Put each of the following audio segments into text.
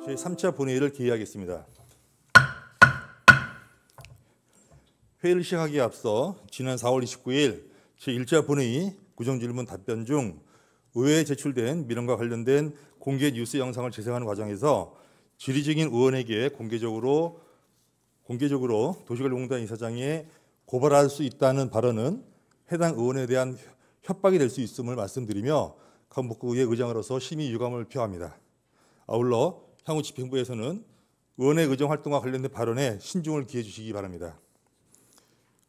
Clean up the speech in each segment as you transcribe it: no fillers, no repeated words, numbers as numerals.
제3차 본회의를 개의하겠습니다. 회의를 시작하기에 앞서 지난 4월 29일 제1차 본회의 구정질문 답변 중 의회에 제출된 민원과 관련된 공개 뉴스 영상을 재생하는 과정에서 질의중인 의원에게 공개적으로 도시관리공단 이사장에 고발할 수 있다는 발언은 해당 의원에 대한 협박이 될 수 있음을 말씀드리며 강북구의 의장으로서 심히 유감을 표합니다. 아울러 향후 집행부에서는 의원의 의정 활동과 관련된 발언에 신중을 기해 주시기 바랍니다.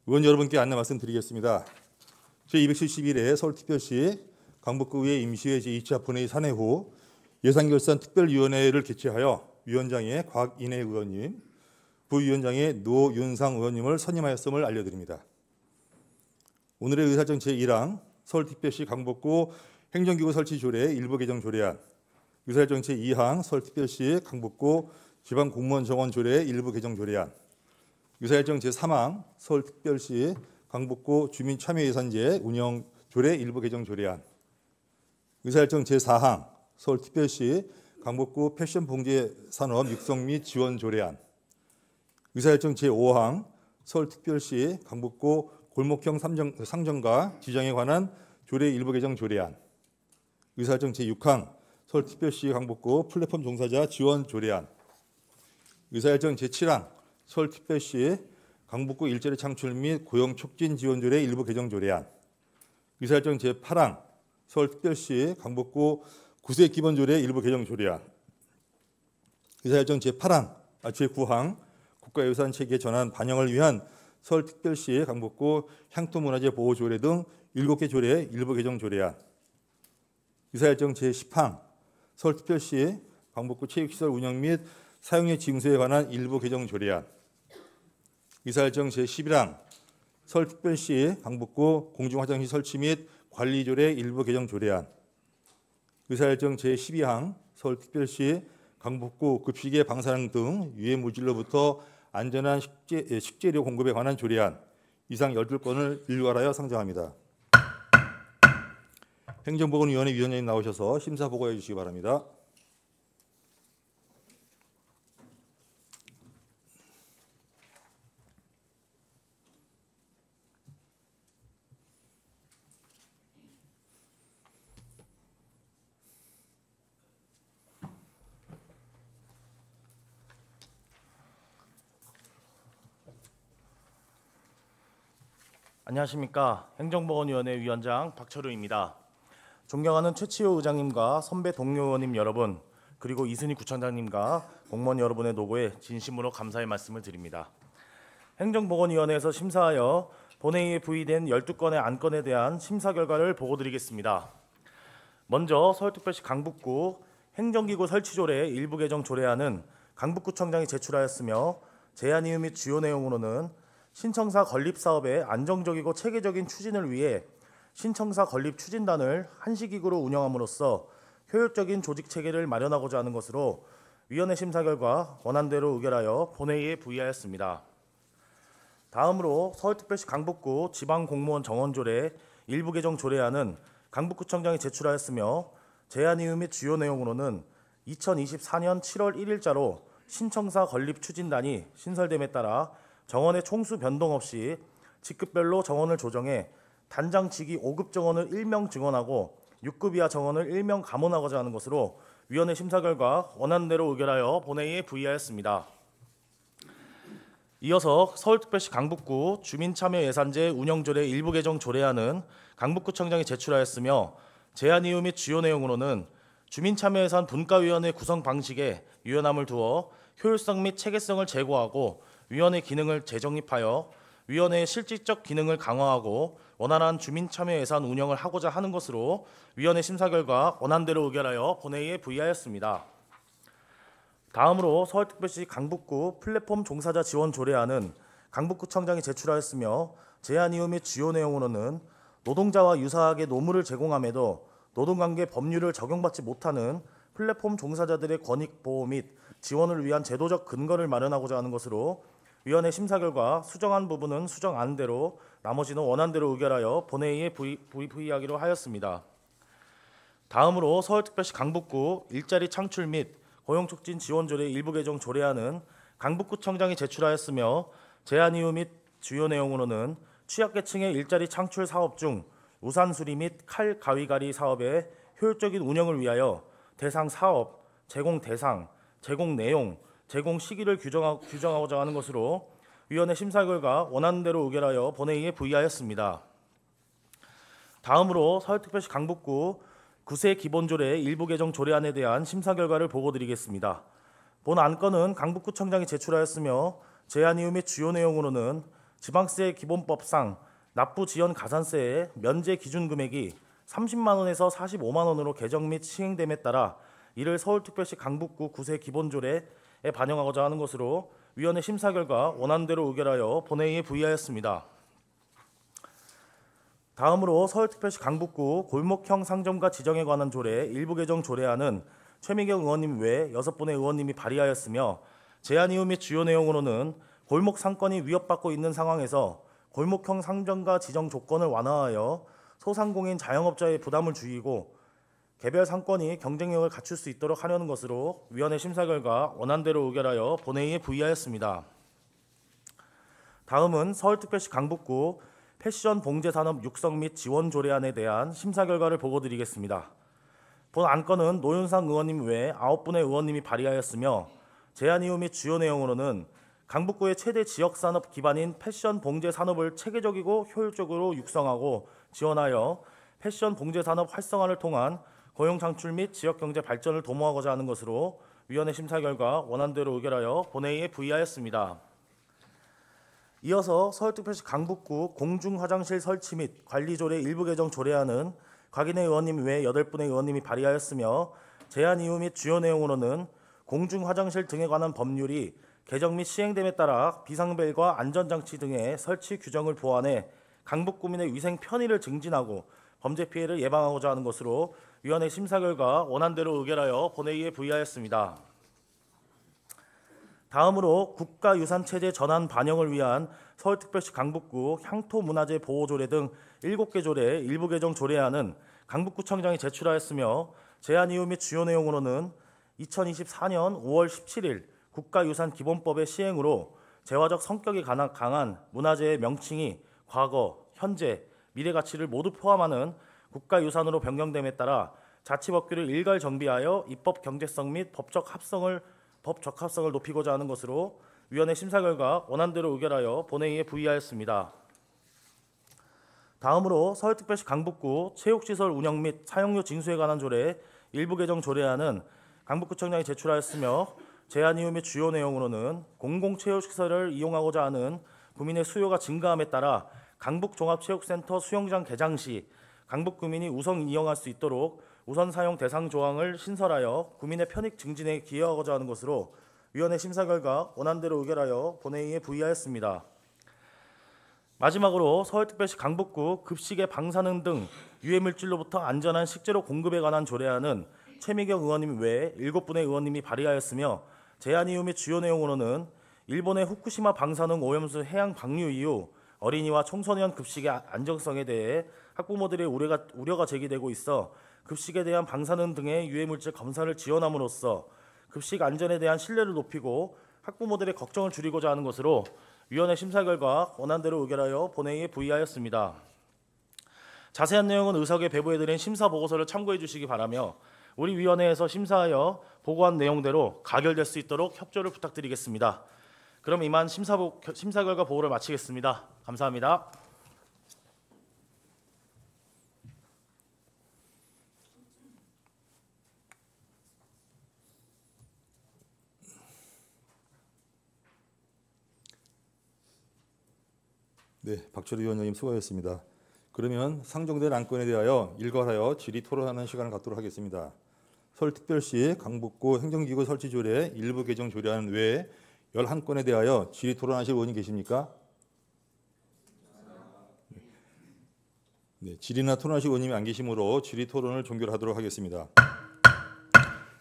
의원 여러분께 안내 말씀드리겠습니다. 제271회 서울특별시 강북구의 임시회 제2차 본회의 산회 후 예산결산특별위원회를 개최하여 위원장의 곽인혜 의원님, 부위원장의 노윤상 의원님을 선임하였음을 알려드립니다. 오늘의 의사정 제1항 서울특별시 강북구 행정기구 설치 조례 일부 개정 조례안, 의사일정 제2항 서울특별시 강북구 지방공무원 정원 조례 일부 개정 조례안, 의사일정 제3항 서울특별시 강북구 주민참여예산제 운영 조례 일부 개정 조례안, 의사일정 제4항 서울특별시 강북구 패션봉제산업 육성 및 지원 조례안, 의사일정 제5항 서울특별시 강북구 골목형 상점가 지정에 관한 조례 일부 개정 조례안, 의사일정 제6항 서울특별시 강북구 플랫폼 종사자 지원 조례안, 의사일정 제7항 서울특별시 강북구 일자리 창출 및 고용 촉진 지원 조례 일부 개정 조례안, 의사일정 제8항 서울특별시 강북구 구세 기본 조례 일부 개정 조례안, 의사일정 제9항 국가유산 체계 전환 반영을 위한 서울특별시 강북구 향토문화재 보호 조례 등 7개 조례 일부 개정 조례안, 의사일정 제10항 서울특별시 강북구 체육시설 운영 및 사용료 징수에 관한 일부 개정 조례안, 의사일정 제11항 서울특별시 강북구 공중화장실 설치 및 관리 조례 일부 개정 조례안, 의사일정 제12항 서울특별시 강북구 급식의 방사능 등 유해 물질로부터 안전한 식재료 공급에 관한 조례안 이상 12건을 일괄하여 상정합니다. 행정보건위원회 위원장님 나오셔서 심사 보고해 주시기 바랍니다. 안녕하십니까. 행정보건위원회 위원장 박철우입니다. 존경하는 최치호 의장님과 선배 동료 의원님 여러분, 그리고 이순희 구청장님과 공무원 여러분의 노고에 진심으로 감사의 말씀을 드립니다. 행정보건위원회에서 심사하여 본회의에 부의된 12건의 안건에 대한 심사 결과를 보고드리겠습니다. 먼저 서울특별시 강북구 행정기구 설치조례 일부 개정 조례안은 강북구청장이 제출하였으며 제안 이유 및 주요 내용으로는 신청사 건립사업의 안정적이고 체계적인 추진을 위해 신청사 건립 추진단을 한시기구로 운영함으로써 효율적인 조직체계를 마련하고자 하는 것으로 위원회 심사 결과 원안대로 의결하여 본회의에 부의하였습니다. 다음으로 서울특별시 강북구 지방공무원 정원조례 일부 개정 조례안은 강북구청장이 제출하였으며 제안 이유 및 주요 내용으로는 2024년 7월 1일자로 신청사 건립 추진단이 신설됨에 따라 정원의 총수 변동 없이 직급별로 정원을 조정해 단장 직위 5급 정원을 1명 증원하고 6급 이하 정원을 1명 감원하고자 하는 것으로 위원회 심사 결과 원안대로 의결하여 본회의에 부의하였습니다. 이어서 서울특별시 강북구 주민참여예산제 운영조례 일부 개정 조례안은 강북구청장이 제출하였으며 제안 이유 및 주요 내용으로는 주민참여예산 분과위원회 구성 방식에 유연함을 두어 효율성 및 체계성을 제고하고 위원회 기능을 재정립하여 위원회의 실질적 기능을 강화하고 원활한 주민참여예산 운영을 하고자 하는 것으로 위원회 심사 결과 원안대로 의결하여 본회의에 부의하였습니다. 다음으로 서울특별시 강북구 플랫폼 종사자 지원 조례안은 강북구청장이 제출하였으며 제안 이유 및 주요 내용으로는 노동자와 유사하게 노무를 제공함에도 노동관계 법률을 적용받지 못하는 플랫폼 종사자들의 권익 보호 및 지원을 위한 제도적 근거를 마련하고자 하는 것으로 위원회 심사 결과 수정한 부분은 수정안 대로 나머지는 원안대로 의결하여 본회의에 부의하기로 하였습니다. 다음으로 서울특별시 강북구 일자리 창출 및 고용촉진 지원조례 일부 개정 조례안은 강북구청장이 제출하였으며 제안 이유 및 주요 내용으로는 취약계층의 일자리 창출 사업 중 우산 수리 및 칼 가위가리 사업의 효율적인 운영을 위하여 대상 사업, 제공 대상, 제공 내용, 제공 시기를 규정하고자 하는 것으로 위원회 심사 결과 원하는 대로 의결하여 본회의에 부의하였습니다. 다음으로 서울특별시 강북구 구세 기본조례 일부 개정 조례안에 대한 심사 결과를 보고드리겠습니다. 본 안건은 강북구청장이 제출하였으며 제안 이유 및 주요 내용으로는 지방세 기본법상 납부 지연 가산세의 면제 기준 금액이 30만 원에서 45만 원으로 개정 및 시행됨에 따라 이를 서울특별시 강북구 구세 기본조례에 반영하고자 하는 것으로 위원회 심사 결과 원하는 대로 의결하여 본회의에 부의하였습니다. 다음으로 서울특별시 강북구 골목형 상점가 지정에 관한 조례 일부 개정 조례안은 최미경 의원님 외 6분의 의원님이 발의하였으며 제안 이유 및 주요 내용으로는 골목 상권이 위협받고 있는 상황에서 골목형 상점가 지정 조건을 완화하여 소상공인 자영업자의 부담을 줄이고 개별 상권이 경쟁력을 갖출 수 있도록 하려는 것으로 위원회 심사 결과 원안대로 의결하여 본회의에 부의하였습니다. 다음은 서울특별시 강북구 패션 봉제 산업 육성 및 지원 조례안에 대한 심사 결과를 보고드리겠습니다. 본 안건은 노윤상 의원님 외 9분의 의원님이 발의하였으며 제안 이유 및 주요 내용으로는 강북구의 최대 지역산업 기반인 패션 봉제 산업을 체계적이고 효율적으로 육성하고 지원하여 패션 봉제 산업 활성화를 통한 고용 창출 및 지역경제 발전을 도모하고자 하는 것으로 위원회 심사 결과 원안대로 의결하여 본회의에 부의하였습니다. 이어서 서울특별시 강북구 공중화장실 설치 및 관리조례 일부 개정 조례안은 곽인혜 의원님 외 8분의 의원님이 발의하였으며 제안 이유 및 주요 내용으로는 공중화장실 등에 관한 법률이 개정 및 시행됨에 따라 비상벨과 안전장치 등의 설치 규정을 보완해 강북구민의 위생 편의를 증진하고 범죄 피해를 예방하고자 하는 것으로 위원회 심사 결과 원안대로 의결하여 본회의에 부의하였습니다. 다음으로 국가유산체제 전환 반영을 위한 서울특별시 강북구 향토문화재 보호조례 등 7개 조례 일부 개정 조례안은 강북구청장이 제출하였으며 제안 이유 및 주요 내용으로는 2024년 5월 17일 국가유산기본법의 시행으로 재화적 성격이 강한 문화재의 명칭이 과거, 현재, 미래 가치를 모두 포함하는 국가유산으로 변경됨에 따라 자치법규를 일괄 정비하여 입법 경제성 및 법적 합성을 높이고자 하는 것으로 위원회 심사 결과 원안대로 의결하여 본회의에 부의하였습니다. 다음으로 서울특별시 강북구 체육시설 운영 및 사용료 징수에 관한 조례 일부 개정 조례안은 강북구청장이 제출하였으며 제안 이유 및 주요 내용으로는 공공체육시설을 이용하고자 하는 구민의 수요가 증가함에 따라 강북종합체육센터 수영장 개장 시 강북구민이 우선 이용할 수 있도록 우선 사용 대상 조항을 신설하여 구민의 편익 증진에 기여하고자 하는 것으로 위원회 심사 결과 원안대로 의결하여 본회의에 부의하였습니다. 마지막으로 서울특별시 강북구 급식의 방사능 등 유해물질로부터 안전한 식재료 공급에 관한 조례안은 최미경 의원님 외 7분의 의원님이 발의하였으며 제안 이유 및 주요 내용으로는 일본의 후쿠시마 방사능 오염수 해양 방류 이후 어린이와 청소년 급식의 안정성에 대해 학부모들의 우려가 제기되고 있어 급식에 대한 방사능 등의 유해물질 검사를 지원함으로써 급식 안전에 대한 신뢰를 높이고 학부모들의 걱정을 줄이고자 하는 것으로 위원회 심사 결과 원안대로 의결하여 본회의에 부의하였습니다. 자세한 내용은 의석에 배부해드린 심사 보고서를 참고해 주시기 바라며 우리 위원회에서 심사하여 보고한 내용대로 가결될 수 있도록 협조를 부탁드리겠습니다. 그럼 이만 심사 결과 보고를 마치겠습니다. 감사합니다. 네, 박철희 위원장님 수고하셨습니다. 그러면 상정된 안건에 대하여 일괄하여 질의 토론하는 시간을 갖도록 하겠습니다. 서울특별시 강북구 행정기구 설치조례 일부 개정 조례안 외에 11건에 대하여 질의 토론하실 의원님 계십니까? 네, 질의나 토론하실 의원님이 안 계시므로 질의 토론을 종결하도록 하겠습니다.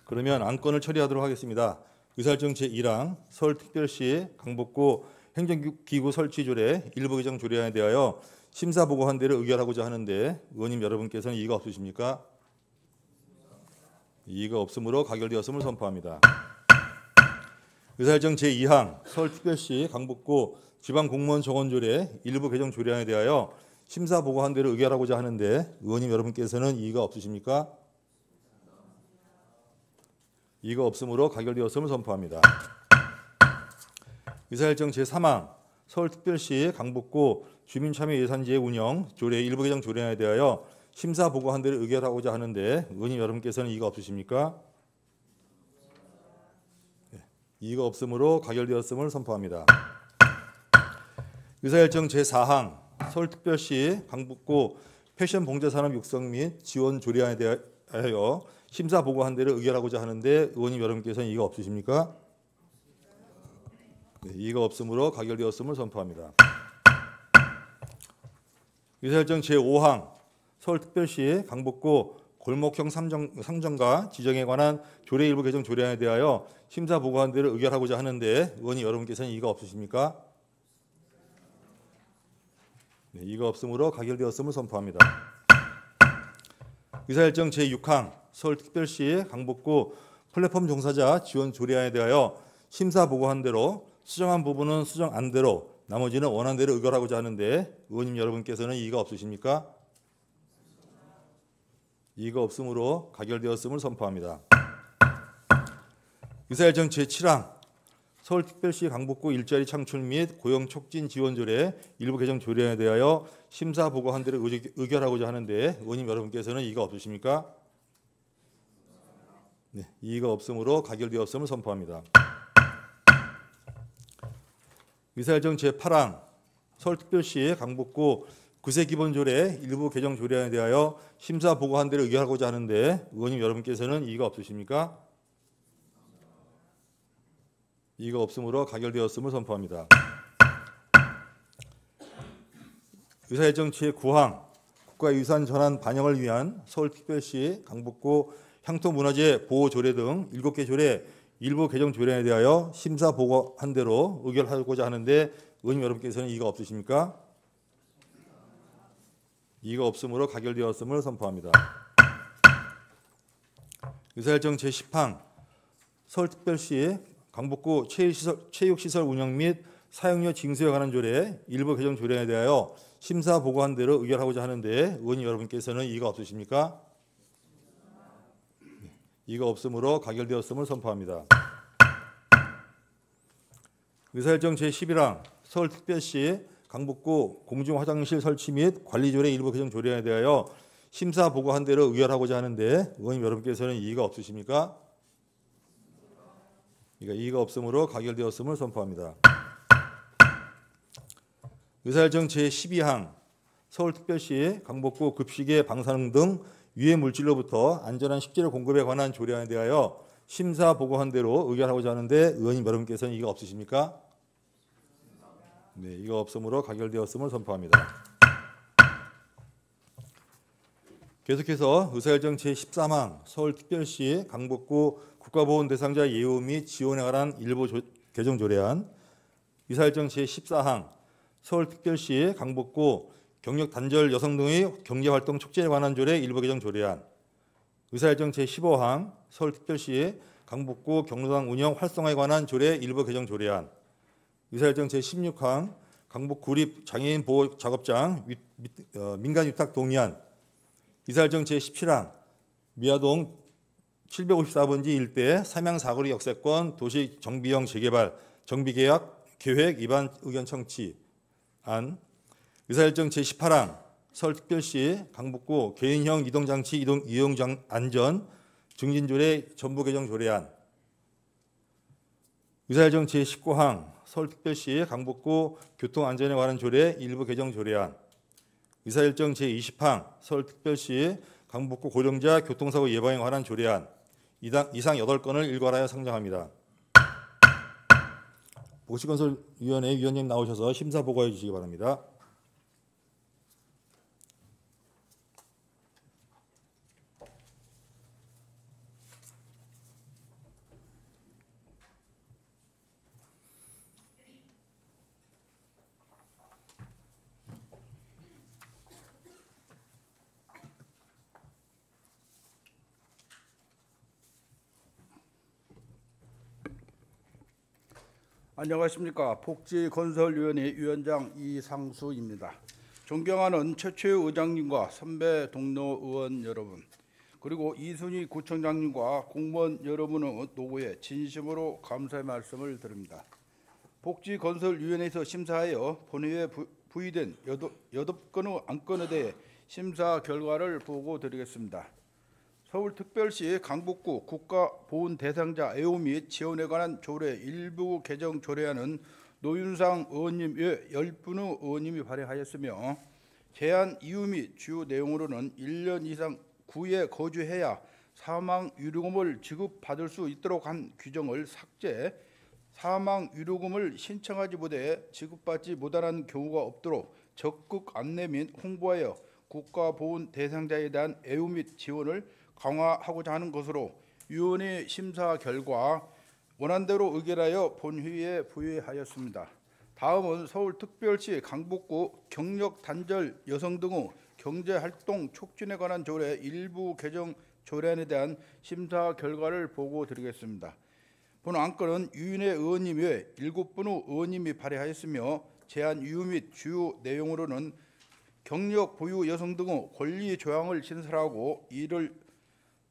그러면 안건을 처리하도록 하겠습니다. 의사일정 제1항 서울특별시 강북구 행정기구 설치조례 일부 개정 조례안에 대하여 심사 보고한 대로 의결하고자 하는데 의원님 여러분께서는 이의가 없으십니까? 이의가 없으므로 가결되었음을 선포합니다. 의사일정 제2항 서울특별시 강북구 지방공무원 정원조례 일부 개정 조례안에 대하여 심사 보고한 대로 의결하고자 하는데 의원님 여러분께서는 이의가 없으십니까? 이의가 없으므로 가결되었음을 선포합니다. 의사일정 제3항 서울특별시 강북구 주민참여예산제 운영 조례 일부 개정 조례안에 대하여 심사 보고한 대로 의결하고자 하는데 의원님 여러분께서는 이의가 없으십니까? 이의가 없으므로 가결되었음을 선포합니다. 의사일정 제4항 서울특별시 강북구 패션 봉제산업 육성 및 지원 조례안에 대하여 심사 보고한 대로 의결하고자 하는데 의원님 여러분께서는 이의가 없으십니까? 이의가 없으므로 가결되었음을 선포합니다. 의사일정 제5항 서울특별시 강북구 골목형 상점가 지정에 관한 조례 일부 개정 조례안에 대하여 심사 보고한 대로 의결하고자 하는데 의원님 여러분께서는 이의가 없으십니까? 이의가 없으므로 가결되었음을 선포합니다. 의사일정 제6항 서울특별시 강북구 플랫폼 종사자 지원 조례안에 대하여 심사 보고한 대로 수정한 부분은 수정한 대로 나머지는 원한 대로 의결하고자 하는데 의원님 여러분께서는 이의가 없으십니까? 이의가 없으므로 가결되었음을 선포합니다. 의사일정 제7항 서울특별시 강북구 일자리 창출 및 고용 촉진 지원 조례 일부 개정 조례안에 대하여 심사 보고한 대로 의결하고자 하는데 의원님 여러분께서는 이의가 없으십니까? 네, 이의가 없으므로 가결되었음을 선포합니다. 의사일정 제8항 서울특별시 강북구 구세기본조례 일부 개정 조례안에 대하여 심사 보고한 대로 의결하고자 하는데 의원님 여러분께서는 이의가 없으십니까? 이의가 없으므로 가결되었음을 선포합니다. 의사일정 제9항 국가유산 전환 반영을 위한 서울특별시 강북구 향토문화재 보호조례 등 7개 조례 일부 개정 조례안에 대하여 심사 보고한 대로 의결하고자 하는데 의원님 여러분께서는 이의가 없으십니까? 이의가 없으므로 가결되었음을 선포합니다. 의사일정 제10항 서울특별시 강북구 체육시설 운영 및 사용료 징수에 관한 조례 일부 개정 조례안에 대하여 심사 보고한 대로 의결하고자 하는데 의원님 여러분께서는 이의가 없으십니까? 이의가 없으므로 가결되었음을 선포합니다. 의사일정 제11항 서울특별시 강북구 공중화장실 설치 및 관리조례 일부 개정 조례안에 대하여 심사 보고한 대로 의결하고자 하는데 의원님 여러분께서는 이의가 없으십니까? 이의가 없으므로 가결되었음을 선포합니다. 의사일정 제12항 서울특별시 강북구 급식의 방사능 등 유해 물질로부터 안전한 식재료 공급에 관한 조례안에 대하여 심사 보고한 대로 의결하고자 하는데 의원님 여러분께서는 이의가 없으십니까? 네, 이의가 없으므로 가결되었음을 선포합니다. 계속해서 의사일정 제13항 서울특별시 강북구 국가보훈 대상자 예우 및 지원에 관한 일부 개정 조례안, 의사일정 제14항 서울특별시 강북구 경력 단절 여성 등의 경제활동 촉진에 관한 조례 일부 개정 조례안, 의사일정 제15항 서울특별시 강북구 경로당 운영 활성화에 관한 조례 일부 개정 조례안, 의사일정 제16항 강북 구립 장애인 보호 작업장 민간 위탁 동의안, 의사일정 제17항 미아동 754번지 일대 삼양 사거리 역세권 도시 정비형 재개발 정비계약 계획 위반 의견 청취안, 의사일정 제18항 서울특별시 강북구 개인형 이동장치 이용 안전 증진조례 전부 개정 조례안, 의사일정 제19항 서울특별시 강북구 교통안전에 관한 조례 일부 개정 조례안, 의사일정 제20항 서울특별시 강북구 고령자 교통사고 예방에 관한 조례안 이상 8건을 일괄하여 상정합니다. 복지건설위원회 위원님 나오셔서 심사 보고해 주시기 바랍니다. 안녕하십니까. 복지건설위원회 위원장 이상수입니다. 존경하는 최초의 의장님과 선배 동료 의원 여러분, 그리고 이순희 구청장님과 공무원 여러분의 노고에 진심으로 감사의 말씀을 드립니다. 복지건설위원회에서 심사하여 본회의에 부의된 8건의 안건에 대해 심사 결과를 보고드리겠습니다. 서울특별시 강북구 국가보훈 대상자 애호 및 지원에 관한 조례 일부 개정 조례안은 노윤상 의원님 외 10분의 의원님이 발의하였으며, 제안 이유 및 주요 내용으로는 1년 이상 구에 거주해야 사망유류금을 지급받을 수 있도록 한 규정을 삭제, 사망유류금을 신청하지 못해 지급받지 못하는 경우가 없도록 적극 안내 및 홍보하여 국가보훈 대상자에 대한 애호 및 지원을 강화하고자 하는 것으로 위원회 심사 결과 원안대로 의결하여 본회의에 부의하였습니다. 다음은 서울특별시 강북구 경력 단절 여성 등의 경제활동 촉진에 관한 조례 일부 개정 조례안에 대한 심사 결과를 보고드리겠습니다. 본 안건은 유인혜 의원님 외 7분의 의원님이 발의하였으며, 제안 이유 및 주요 내용으로는 경력 보유 여성 등의 권리 조항을 신설하고 이를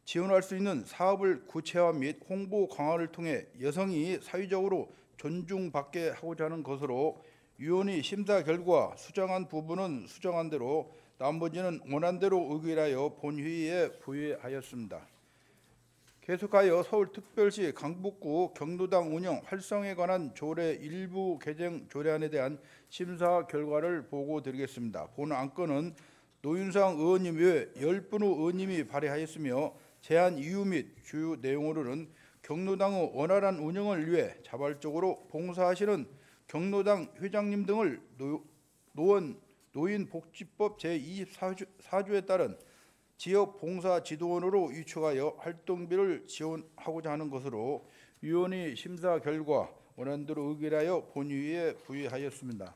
지원할 수 있는 사업을 구체화 및 홍보 강화를 통해 여성이 사회적으로 존중받게 하고자 하는 것으로 위원회 심사 결과 수정한 부분은 수정한 대로, 나머지는 원안대로 의결하여 본회의에 부의하였습니다. 계속하여 서울특별시 강북구 경로당 운영 활성에 관한 조례 일부 개정 조례안에 대한 심사 결과를 보고드리겠습니다. 본 안건은 노윤상 의원님 외 10분의 의원님이 발의하였으며, 제안 이유 및 주요 내용으로는 경로당의 원활한 운영을 위해 자발적으로 봉사하시는 경로당 회장님 등을 노인복지법 제24조에 따른 지역 봉사 지도원으로 위촉하여 활동비를 지원하고자 하는 것으로 위원회 심사 결과 원안대로 의결하여 본회의에 부의하였습니다.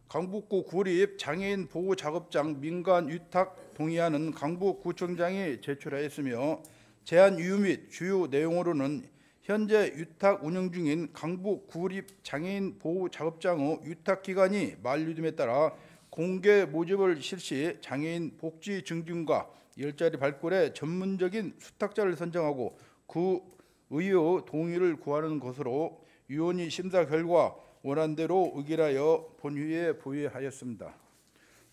강북구 구립 장애인 보호작업장 민간 위탁 동의안은 강북구청장이 제출하였으며, 제안 이유 및 주요 내용으로는 현재 위탁 운영 중인 강북 구립 장애인 보호작업장의 위탁 기간이 만료됨에 따라 공개 모집을 실시, 장애인 복지 증진과 일자리 발굴에 전문적인 수탁자를 선정하고 그 의의 동의를 구하는 것으로 위원회 심사 결과 원안대로 의결하여 본회의에 부의하였습니다.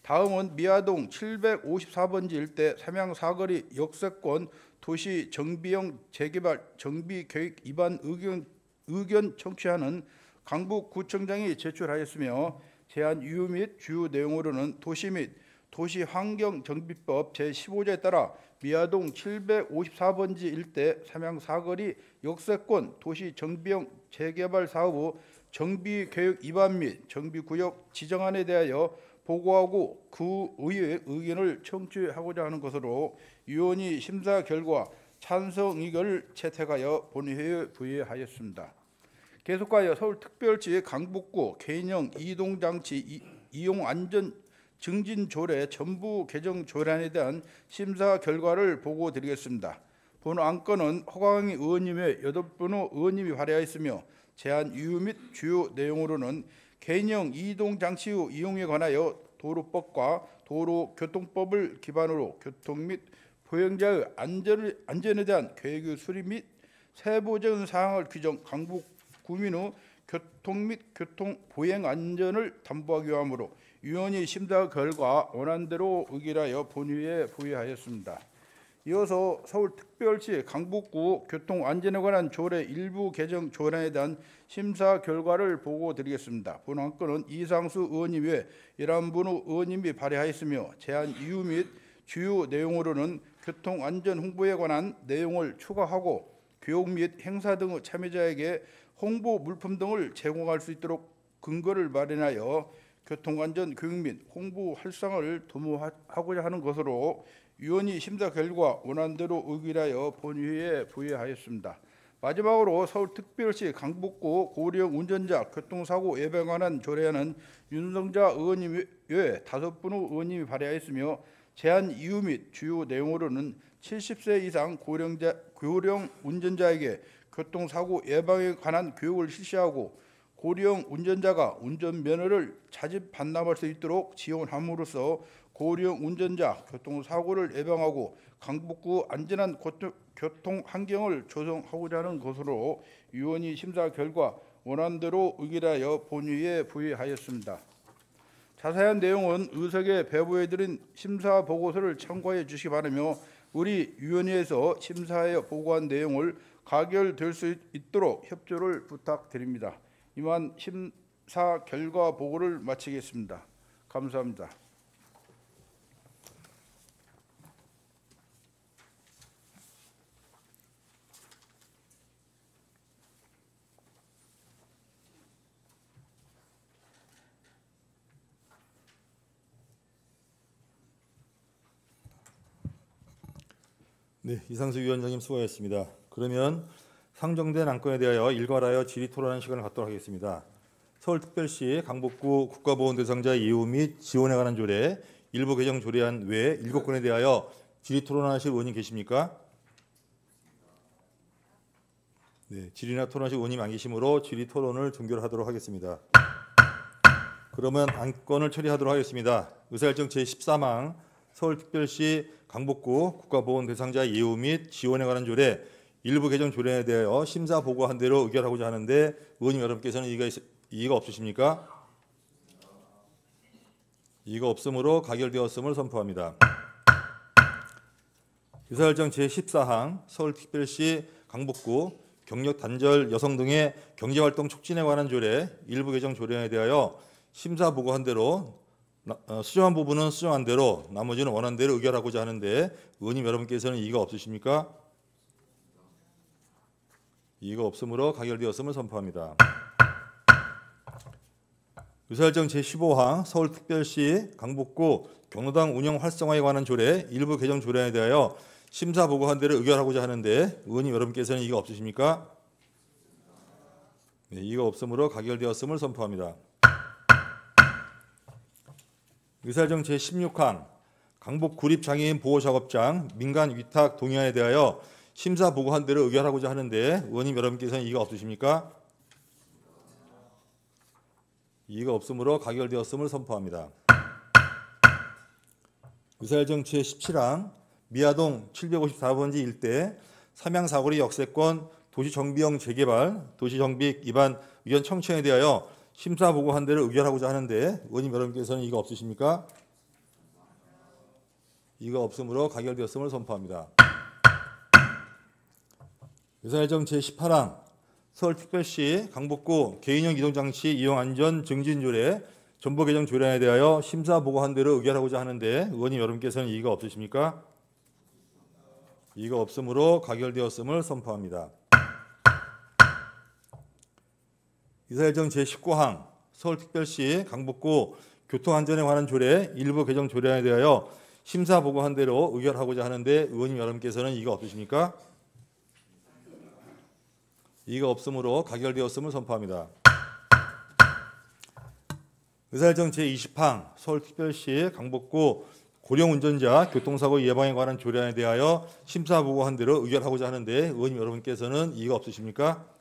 다음은 미아동 754번지 일대 삼양 사거리 역세권 도시 정비형 재개발 정비 계획 위반 의견 청취하는 강북구청장이 제출하였으며, 제안 이유 및 주요 내용으로는 도시 및 도시환경정비법 제15조에 따라 미아동 754번지 일대 삼양 사거리 역세권 도시 정비형 재개발 사업의 정비계획 위반 및 정비구역 지정안에 대하여 보고하고 그 의의 의견을 청취하고자 하는 것으로 위원회 심사 결과 찬성 의견을 채택하여 본회의에 부의하였습니다. 계속하여 서울특별시 강북구 개인형 이동장치 이용 안전 증진 조례 전부 개정 조례안에 대한 심사 결과를 보고드리겠습니다. 본 안건은 허광희 의원님의 8분의 의원님이 발의하였으며, 제안 이유 및 주요 내용으로는 개인형 이동장치의 이용에 관하여 도로법과 도로교통법을 기반으로 교통 및 보행자의 안전에 대한 계획의 수립 및 세부적인 사항을 규정, 강북 구민의 교통 및 교통 보행 안전을 담보하기 위함으로 위원회 심사 결과 원안대로 의결하여 본회의에 부의하였습니다. 이어서 서울특별시 강북구 교통안전에 관한 조례 일부 개정 조례에 대한 심사 결과를 보고드리겠습니다. 본 안건은 이상수 의원님 외 11분의 의원님이 발의하였으며, 제안 이유 및 주요 내용으로는 교통안전 홍보에 관한 내용을 추가하고 교육 및 행사 등의 참여자에게 홍보 물품 등을 제공할 수 있도록 근거를 마련하여 교통안전 교육 및 홍보 활성화를 도모하고자 하는 것으로 위원회 심사 결과 원안대로 의결하여 본회의에 부의하였습니다. 마지막으로 서울특별시 강북구 고령 운전자 교통사고 예방에 관한 조례안은 윤성자 의원님 외 5분의 의원님이 발의하였으며 제한 이유 및 주요 내용으로는 70세 이상 고령 운전자에게 교통사고 예방에 관한 교육을 실시하고 고령 운전자가 운전면허를 자집 반납할 수 있도록 지원함으로써 고령 운전자 교통사고를 예방하고 강북구 안전한 교통 환경을 조성하고자 하는 것으로 위원회 심사 결과 원안대로 의결하여 본회의에 부의하였습니다. 자세한 내용은 의석에 배부해드린 심사 보고서를 참고해 주시기 바라며 우리 위원회에서 심사하여 보고한 내용을 가결될 수 있도록 협조를 부탁드립니다. 이만 심사 결과 보고를 마치겠습니다. 감사합니다. 네, 이상수 위원장님 수고하셨습니다. 그러면 상정된 안건에 대하여 일괄하여 질의토론하는 시간을 갖도록 하겠습니다. 서울특별시 강북구 국가보건 대상자 예우 및 지원에 관한 조례 일부 개정 조례안 외 7건에 대하여 질의토론하실 의원님 계십니까? 네, 질의나 토론하실 의원님 안 계시므로 질의토론을 종결하도록 하겠습니다. 그러면 안건을 처리하도록 하겠습니다. 의사일정 제13항 서울특별시 강북구 국가보건 대상자 예우 및 지원에 관한 조례 일부 개정 조례에 대하여 심사 보고한 대로 의결하고자 하는데 의원님 여러분께서는 이의가 없으십니까? 이의가 없으므로 가결되었음을 선포합니다. 의사일정 제14항 서울특별시 강북구 경력 단절 여성 등의 경제활동 촉진에 관한 조례 일부 개정 조례에 대하여 심사 보고한 대로 수정한 부분은 수정한 대로 나머지는 원한 대로 의결하고자 하는데 의원님 여러분께서는 이의가 없으십니까? 이의가 없으므로 가결되었음을 선포합니다. 의사일정 제15항 서울특별시 강북구 경로당 운영 활성화에 관한 조례 일부 개정 조례에 대하여 심사 보고한 대로 의결하고자 하는데 의원님 여러분께서는 이의가 없으십니까? 네, 이의가 없으므로 가결되었음을 선포합니다. 의사일정 제16항 강북구립장애인 보호작업장 민간 위탁 동의안에 대하여 심사 보고한 대로 의결하고자 하는데 의원님 여러분께서는 이의가 없으십니까? 이의가 없으므로 가결되었음을 선포합니다. 의사일정 제17항 미아동 754번지 일대 삼양사거리 역세권 도시정비형 재개발, 도시정비 입안 의견 청취에 대하여 심사 보고한 대로 의결하고자 하는데 의원님 여러분께서는 이의가 없으십니까? 이의가 없으므로 가결되었음을 선포합니다. 의사일정 제18항 서울특별시 강북구 개인형 이동장치 이용 안전 증진 조례 전부 개정 조례에 대하여 심사 보고한 대로 의결하고자 하는데 의원님 여러분께서는 이의가 없으십니까? 이의가 없으므로 가결되었음을 선포합니다. 의사일정 제19항 서울특별시 강북구 교통안전에 관한 조례 일부 개정 조례에 대하여 심사 보고한 대로 의결하고자 하는데 의원님 여러분께서는 이의가 없으십니까? 이의가 없으므로 가결되었음을 선포합니다. 의사일정 제20항 서울특별시 강북구 고령 운전자 교통사고 예방에 관한 조례에 대하여 심사 보고한 대로 의결하고자 하는데 의원님 여러분께서는 이의가 없으십니까?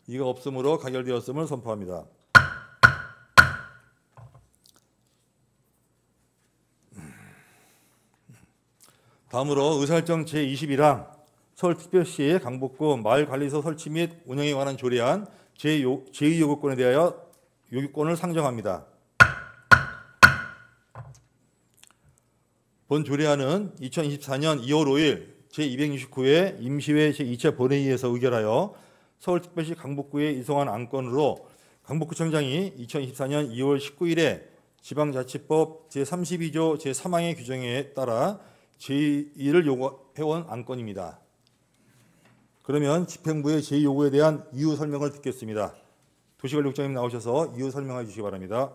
이의가 없으므로 가결되었음을 선포합니다. 다음으로 의사일정 제21항 서울특별시 강북구 마을관리소 설치 및 운영에 관한 조례안 제2요구권에 대하여 요구권을 상정합니다. 본 조례안은 2024년 2월 5일 제269회 임시회 제2차 본회의에서 의결하여 서울특별시 강북구에 이송한 안건으로 강북구청장이 2024년 2월 19일에 지방자치법 제32조 제3항의 규정에 따라 제2를 요구해온 안건입니다. 그러면 집행부의 제2요구에 대한 이유 설명을 듣겠습니다. 도시관리국장님 나오셔서 이유 설명해 주시기 바랍니다.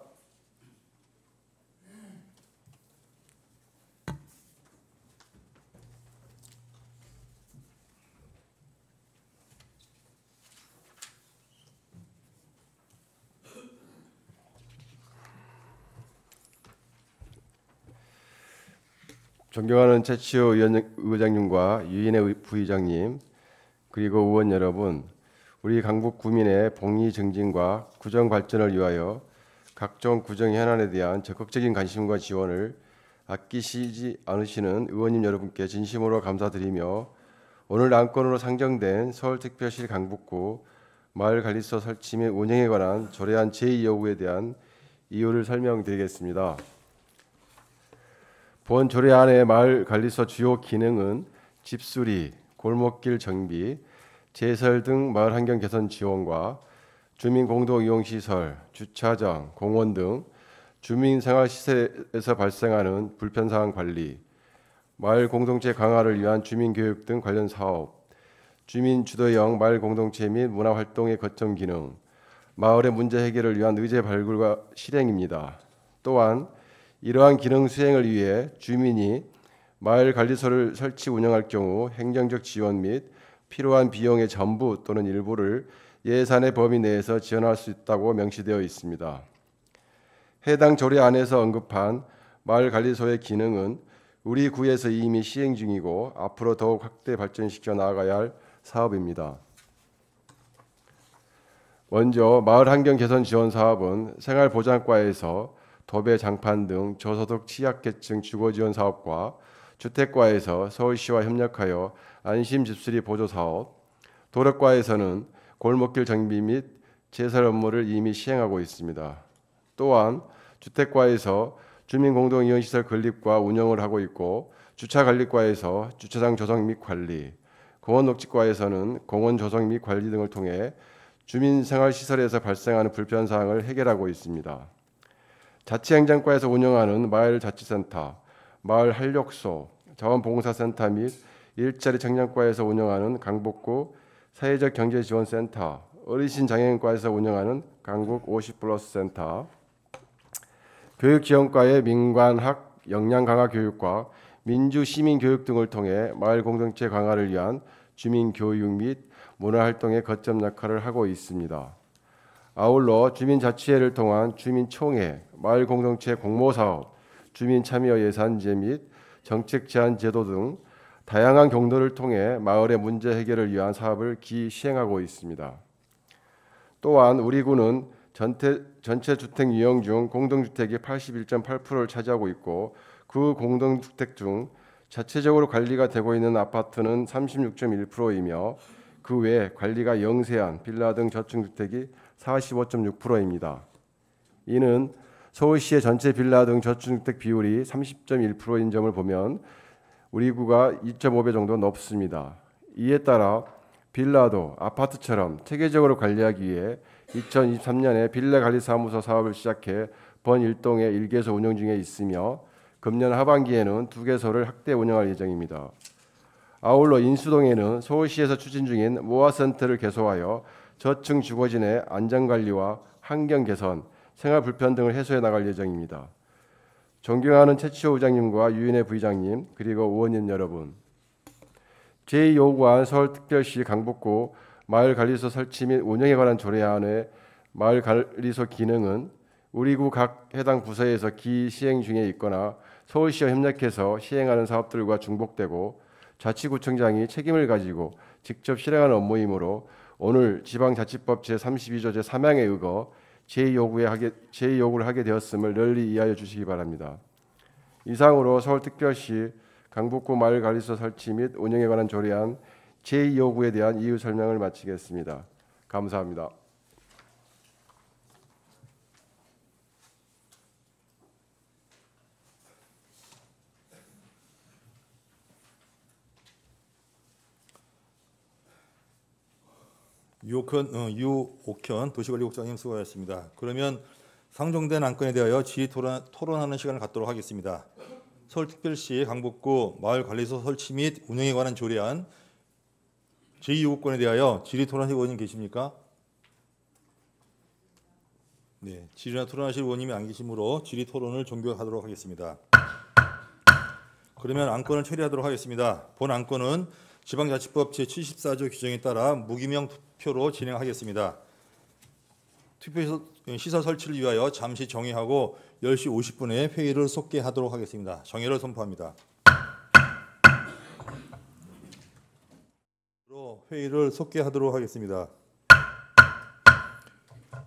존경하는 최치호 의장님과 유인혜 부의장님, 그리고 의원 여러분, 우리 강북 구민의 복리 증진과 구정 발전을 위하여 각종 구정 현안에 대한 적극적인 관심과 지원을 아끼시지 않으시는 의원님 여러분께 진심으로 감사드리며, 오늘 안건으로 상정된 서울특별시 강북구 마을관리소 설치 및 운영에 관한 조례안 제2요구에 대한 이유를 설명드리겠습니다. 본 조례안의 마을관리소 주요 기능은 집수리, 골목길 정비, 제설 등 마을 환경 개선 지원과 주민 공동 이용 시설, 주차장, 공원 등 주민 생활 시설에서 발생하는 불편 사항 관리, 마을 공동체 강화를 위한 주민 교육 등 관련 사업, 주민 주도형 마을 공동체 및 문화 활동의 거점 기능, 마을의 문제 해결을 위한 의제 발굴과 실행입니다. 또한 이러한 기능 수행을 위해 주민이 마을 관리소를 설치 운영할 경우 행정적 지원 및 필요한 비용의 전부 또는 일부를 예산의 범위 내에서 지원할 수 있다고 명시되어 있습니다. 해당 조례안에서 언급한 마을 관리소의 기능은 우리 구에서 이미 시행 중이고 앞으로 더욱 확대 발전시켜 나아가야 할 사업입니다. 먼저 마을 환경 개선 지원 사업은 생활보장과에서 도배 장판 등 저소득 취약계층 주거 지원 사업과 주택과에서 서울시와 협력하여 안심 집수리 보조 사업, 도력과에서는 골목길 정비 및 제설 업무를 이미 시행하고 있습니다. 또한 주택과에서 주민공동이용시설 건립과 운영을 하고 있고, 주차관리과에서 주차장 조성 및 관리, 공원녹지과에서는 공원 조성 및 관리 등을 통해 주민생활시설에서 발생하는 불편사항을 해결하고 있습니다. 자치행정과에서 운영하는 마을자치센터, 마을활력소, 자원봉사센터 및 일자리 청년과에서 운영하는 강북구 사회적 경제지원센터, 어르신장애인과에서 운영하는 강북 50+ 센터, 교육지원과의 민관학 역량강화 교육과 민주시민교육 등을 통해 마을 공동체 강화를 위한 주민교육 및 문화활동의 거점 역할을 하고 있습니다. 아울러 주민자치회를 통한 주민총회, 마을공동체 공모사업, 주민참여 예산제 및 정책제안제도 등 다양한 경로를 통해 마을의 문제 해결을 위한 사업을 시행하고 있습니다. 또한 우리 구는 전체 주택 유형 중 공동주택이 81.8%를 차지하고 있고, 그 공동주택 중 자체적으로 관리가 되고 있는 아파트는 36.1%이며 그 외 관리가 영세한 빌라 등 저층주택이 45.6%입니다. 이는 서울시의 전체 빌라 등 저층주택 비율이 30.1%인 점을 보면 우리 구가 2.5배 정도 높습니다. 이에 따라 빌라도 아파트처럼 체계적으로 관리하기 위해 2023년에 빌라관리사무소 사업을 시작해 번 1동에 1개소 운영 중에 있으며 금년 하반기에는 2개소를 확대 운영할 예정입니다. 아울러 인수동에는 서울시에서 추진 중인 모아센터를 개소하여 저층 주거진의 안전관리와 환경 개선, 생활 불편 등을 해소해 나갈 예정입니다. 존경하는 최치호 의장님과 유인혜 부의장님, 그리고 의원님 여러분, 제2요구안 서울특별시 강북구 마을관리소 설치 및 운영에 관한 조례안의 마을관리소 기능은 우리 구 각 해당 부서에서 기시행 중에 있거나 서울시와 협력해서 시행하는 사업들과 중복되고 자치구청장이 책임을 가지고 직접 실행하는 업무이므로 오늘 지방자치법 제32조 제3항에 의거 제2요구를 하게 되었음을 널리 이해하여 주시기 바랍니다. 이상으로 서울특별시 강북구 마을관리소 설치 및 운영에 관한 조례안 제2요구에 대한 이유 설명을 마치겠습니다. 감사합니다. 유옥현 도시관리국장님 수고하셨습니다. 그러면 상정된 안건에 대하여 질의 토론하는 시간을 갖도록 하겠습니다. 서울특별시 강북구 마을관리소 설치 및 운영에 관한 조례안 제2요구권에 대하여 질의 토론하실 의원님 계십니까? 네, 질의나 토론하실 의원님이 안 계시므로 질의 토론을 종결하도록 하겠습니다. 그러면 안건을 처리하도록 하겠습니다. 본 안건은 지방자치법 제74조 규정에 따라 무기명 투표로 진행하겠습니다. 투표시설 설치를 위하여 잠시 정회하고 10시 50분에 회의를 속개하도록 하겠습니다. 정회를 선포합니다. 회의를 속개하도록 하겠습니다.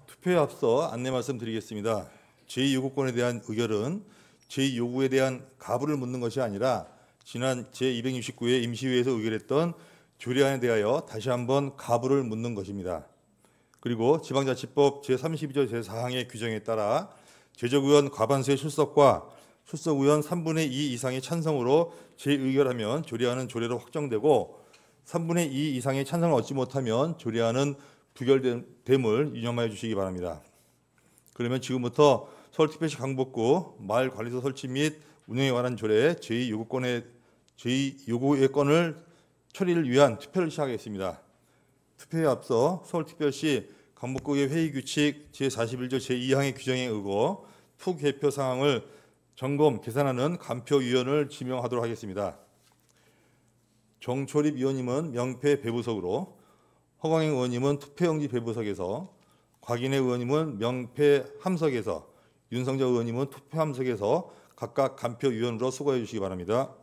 투표에 앞서 안내 말씀드리겠습니다. 제2요구권에 대한 의결은 제2요구에 대한 가부를 묻는 것이 아니라 지난 제269회 임시회에서 의결했던 조례안에 대하여 다시 한번 가부를 묻는 것입니다. 그리고 지방자치법 제32조 제4항의 규정에 따라 제적의원 과반수의 출석과 출석의원 3분의 2 이상의 찬성으로 재의결하면 조례안은 조례로 확정되고 3분의 2 이상의 찬성을 얻지 못하면 조례안은 부결됨을 유념하여 주시기 바랍니다. 그러면 지금부터 서울특별시 강북구 마을관리소 설치 및 운영에 관한 조례 제2요구의 건을 처리를 위한 투표를 시작하겠습니다. 투표에 앞서 서울특별시 강북구의 회의규칙 제41조 제2항의 규정에 의거 투 개표 상황을 점검, 계산하는 간표위원을 지명하도록 하겠습니다. 정초립 의원님은 명패 배부석으로, 허광행 의원님은 투표용지 배부석에서, 곽인혜 의원님은 명패 함석에서, 윤성적 의원님은 투표 함석에서 각각 간표위원으로 수고해 주시기 바랍니다.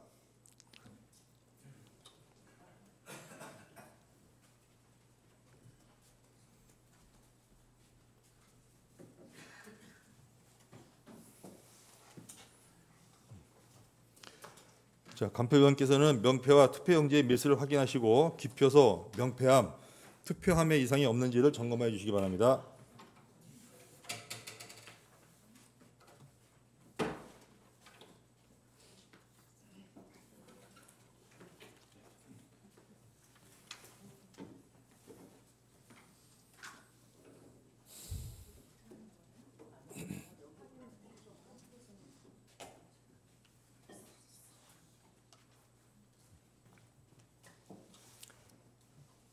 자, 간표위원께서는 명패와 투표용지의 밀수를 확인하시고 기표소, 명패함, 투표함의 이상이 없는지를 점검해 주시기 바랍니다.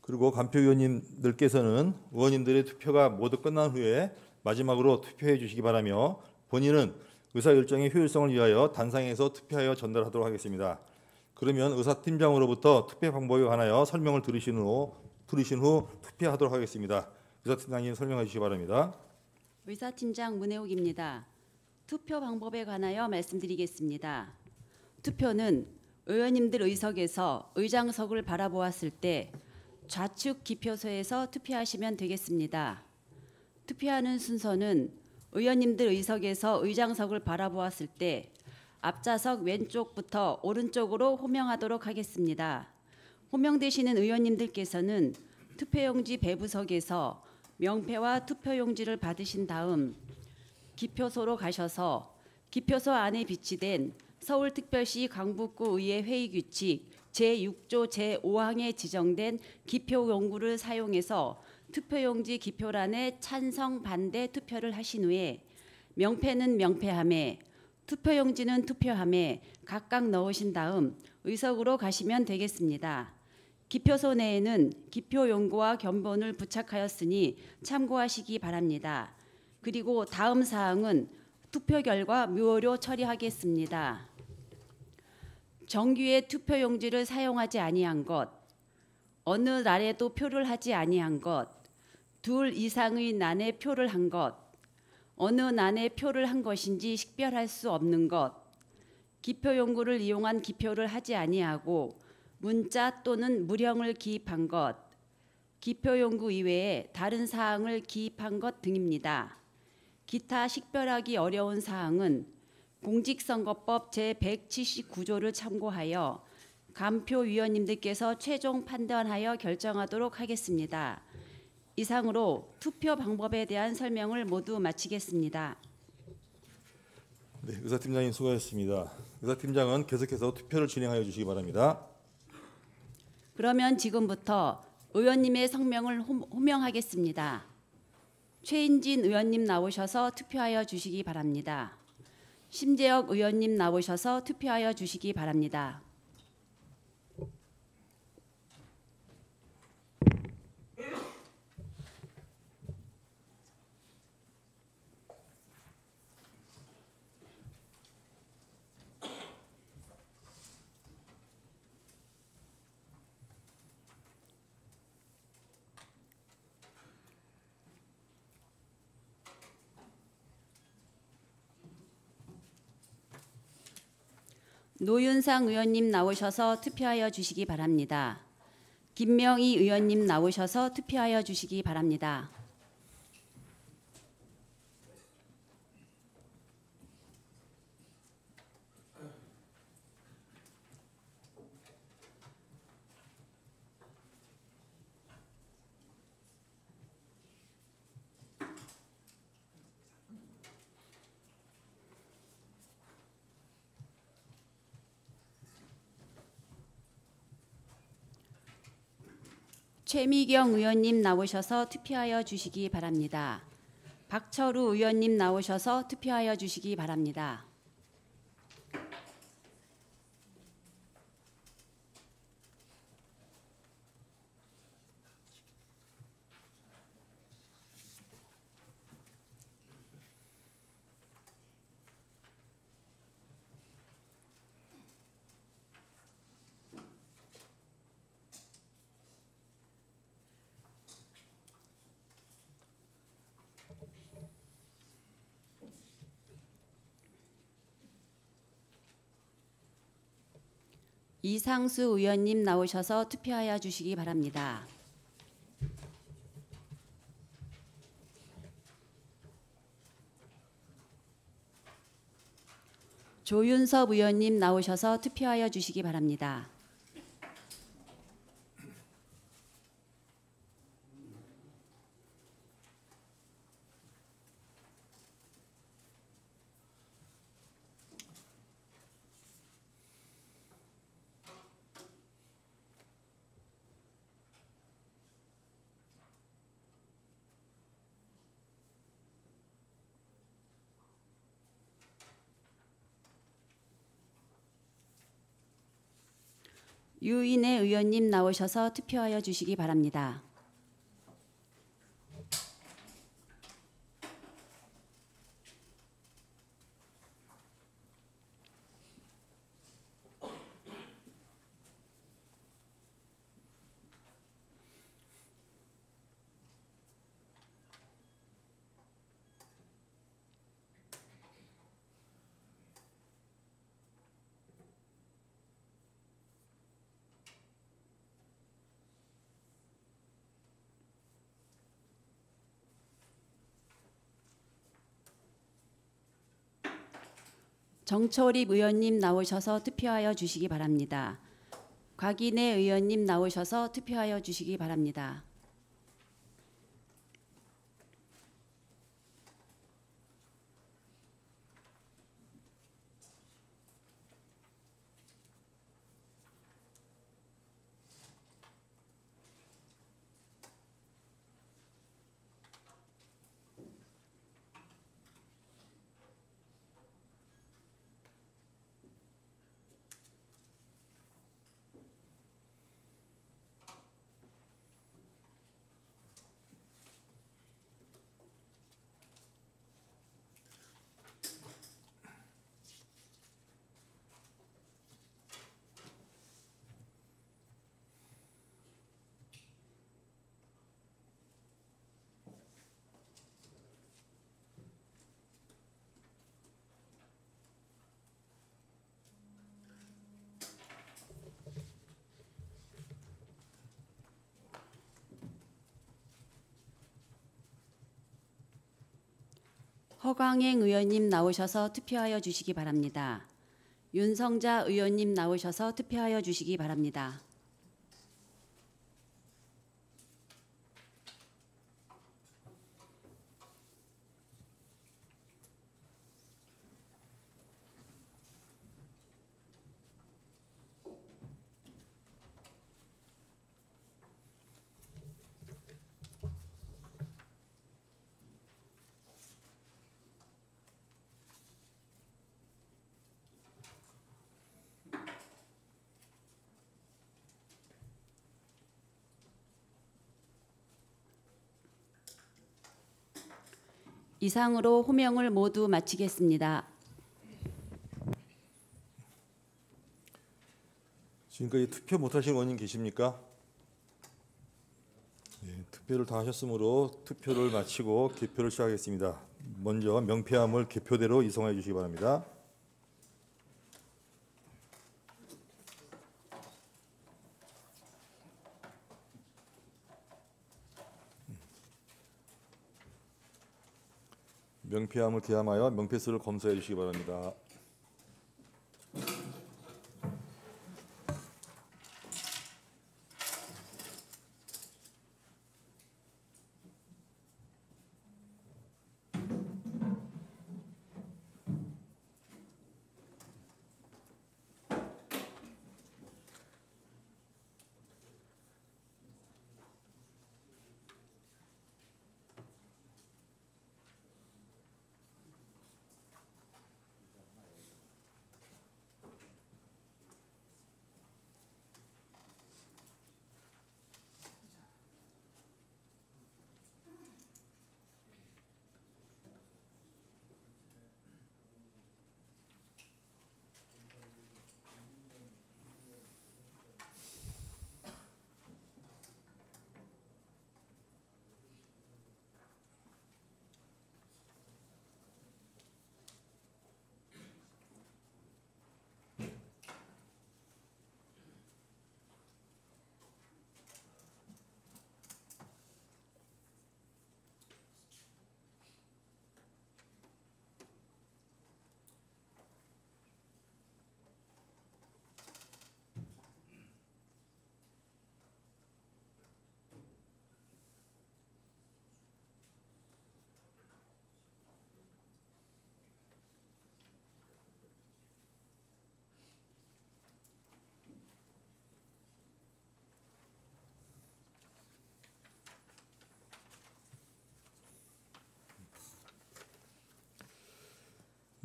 그리고 간표위원님들께서는 의원님들의 투표가 모두 끝난 후에 마지막으로 투표해 주시기 바라며 본인은 의사결정의 효율성을 위하여 단상에서 투표하여 전달하도록 하겠습니다. 그러면 의사팀장으로부터 투표 방법에 관하여 설명을 들으신 후 투표하도록 하겠습니다. 의사팀장님 설명해 주시기 바랍니다. 의사팀장 문혜옥입니다. 투표 방법에 관하여 말씀드리겠습니다. 투표는 의원님들 의석에서 의장석을 바라보았을 때 좌측 기표소에서 투표하시면 되겠습니다. 투표하는 순서는 의원님들 의석에서 의장석을 바라보았을 때 앞좌석 왼쪽부터 오른쪽으로 호명하도록 하겠습니다. 호명되시는 의원님들께서는 투표용지 배부석에서 명패와 투표용지를 받으신 다음 기표소로 가셔서 기표소 안에 비치된 서울특별시 강북구 의회 회의규칙 제6조 제5항에 지정된 기표용구를 사용해서 투표용지 기표란에 찬성, 반대 투표를 하신 후에 명패는 명패함에 투표용지는 투표함에 각각 넣으신 다음 의석으로 가시면 되겠습니다. 기표소 내에는 기표용구와 견본을 부착하였으니 참고하시기 바랍니다. 그리고 다음 사항은 투표 결과 무효로 처리하겠습니다. 정규의 투표용지를 사용하지 아니한 것, 어느 날에도 표를 하지 아니한 것, 둘 이상의 난에 표를 한 것, 어느 난에 표를 한 것인지 식별할 수 없는 것, 기표용구를 이용한 기표를 하지 아니하고 문자 또는 무령을 기입한 것, 기표용구 이외에 다른 사항을 기입한 것 등입니다. 기타 식별하기 어려운 사항은 공직선거법 제179조를 참고하여 간표위원님들께서 최종 판단하여 결정하도록 하겠습니다. 이상으로 투표 방법에 대한 설명을 모두 마치겠습니다. 네, 의사팀장님 수고하셨습니다. 의사팀장은 계속해서 투표를 진행하여 주시기 바랍니다. 그러면 지금부터 의원님의 성명을 호명하겠습니다. 최인진 의원님 나오셔서 투표하여 주시기 바랍니다. 심재혁 의원님 나오셔서 투표하여 주시기 바랍니다. 노윤상 의원님 나오셔서 투표하여 주시기 바랍니다. 김명희 의원님 나오셔서 투표하여 주시기 바랍니다. 최미경 의원님 나오셔서 투표하여 주시기 바랍니다. 박철우 의원님 나오셔서 투표하여 주시기 바랍니다. 이상수 의원님 나오셔서 투표하여 주시기 바랍니다. 조윤섭 의원님 나오셔서 투표하여 주시기 바랍니다. 유인혜 의원님 나오셔서 투표하여 주시기 바랍니다. 정철입 의원님 나오셔서 투표하여 주시기 바랍니다. 곽인혜 의원님 나오셔서 투표하여 주시기 바랍니다. 허광행 의원님 나오셔서 투표하여 주시기 바랍니다. 윤성자 의원님 나오셔서 투표하여 주시기 바랍니다. 이상으로 호명을 모두 마치겠습니다. 지금까지 투표 못하신 의원님 계십니까? 네, 투표를 다 하셨으므로 투표를 마치고 개표를 시작하겠습니다. 먼저 명패함을 개표대로 이송해 주시기 바랍니다. 명패함을 기함하여 명패수를 검사해 주시기 바랍니다.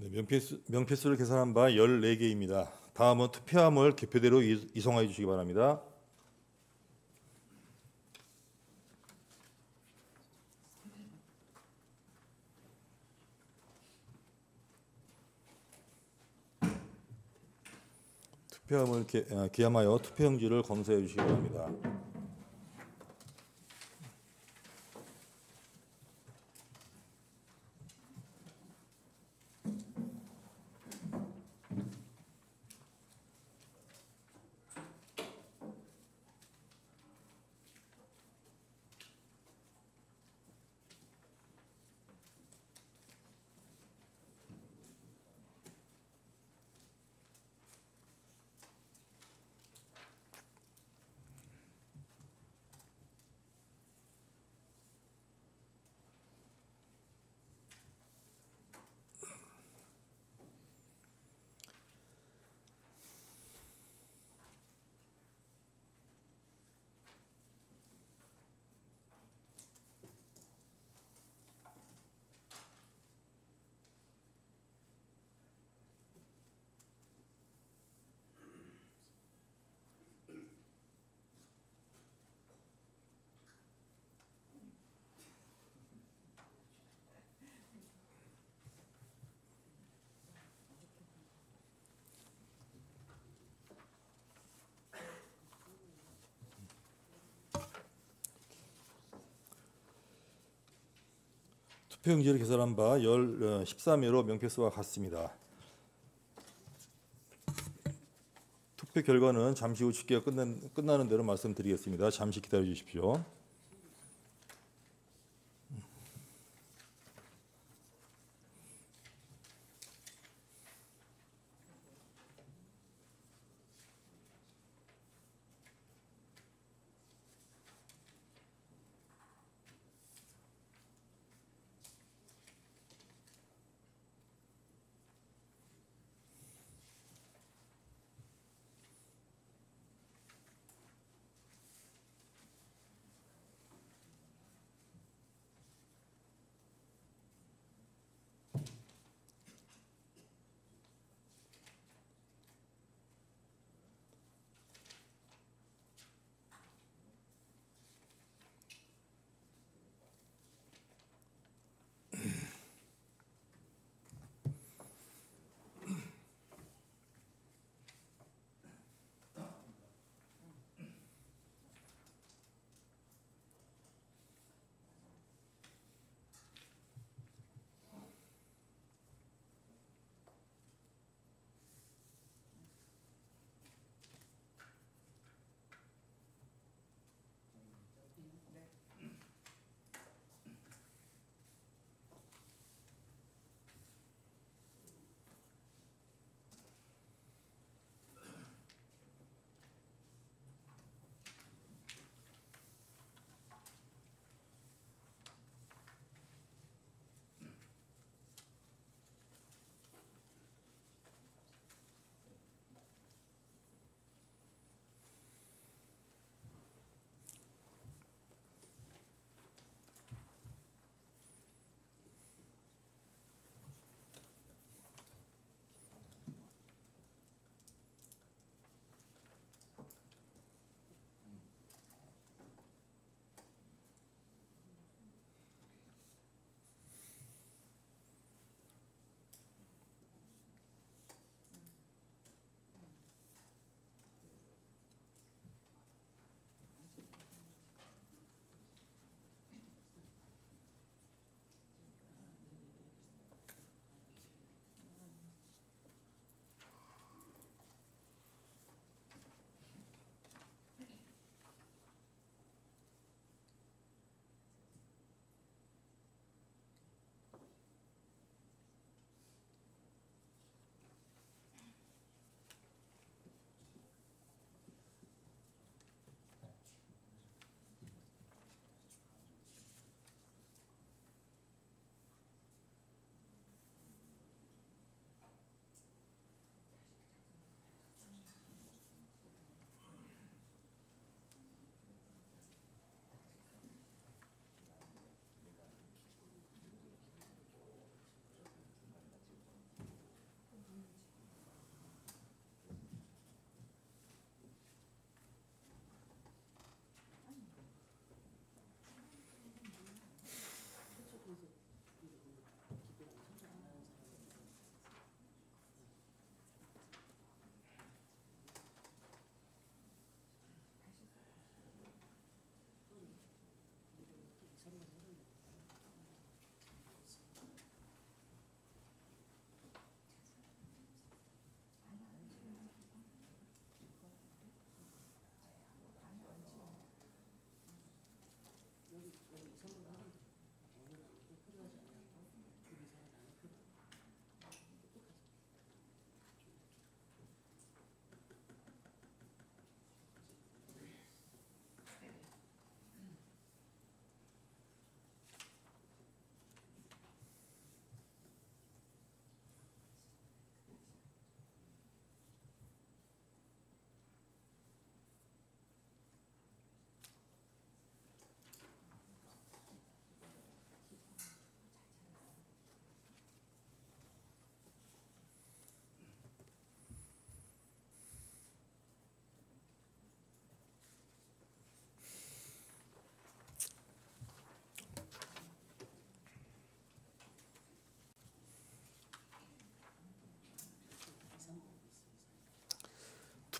네, 명패수를 계산한 바 14개입니다. 다음은 투표함을 개표대로 이송하여 주시기 바랍니다. 투표함을 기함하여 투표용지를 검사해 주시기 바랍니다. 투표용지를 계산한 바 13회로 명패수와 같습니다. 투표 결과는 잠시 후 집계가 끝나는 대로 말씀드리겠습니다. 잠시 기다려 주십시오.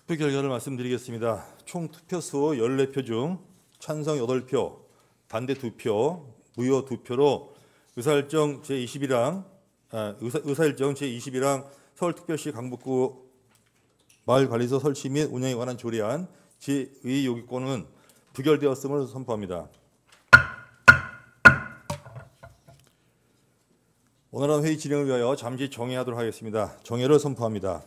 투표 결과를 말씀드리겠습니다. 총 투표수 14표 중 찬성 8표, 반대 2표, 무효 2표로 의사일정 제21항 서울특별시 강북구 마을관리소 설치 및 운영에 관한 조례안 제2 요구권은 부결되었음을 선포합니다. 원활한 회의 진행을 위하여 잠시 정회하도록 하겠습니다. 정회를 선포합니다.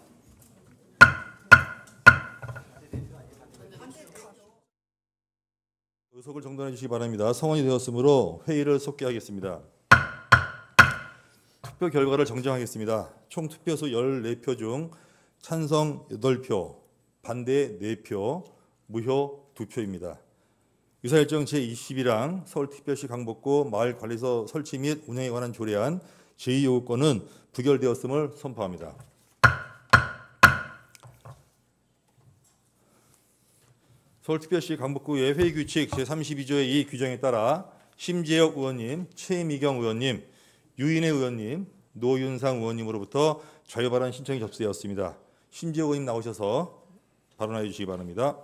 의석을 정돈해 주시기 바랍니다. 성원이 되었으므로 회의를 속개하겠습니다. 투표 결과를 정정하겠습니다. 총 투표수 14표 중 찬성 8표, 반대 4표, 무효 2표입니다. 의사일정 제21항 서울특별시 강북구 마을관리소 설치 및 운영에 관한 조례안 제2요구권은 부결되었음을 선포합니다. 서울특별시 강북구의 회의규칙 제32조의 이 규정에 따라 심재혁 의원님, 최미경 의원님, 유인혜 의원님, 노윤상 의원님으로부터 자유발언 신청이 접수되었습니다. 심재혁 의원님 나오셔서 발언해 주시기 바랍니다.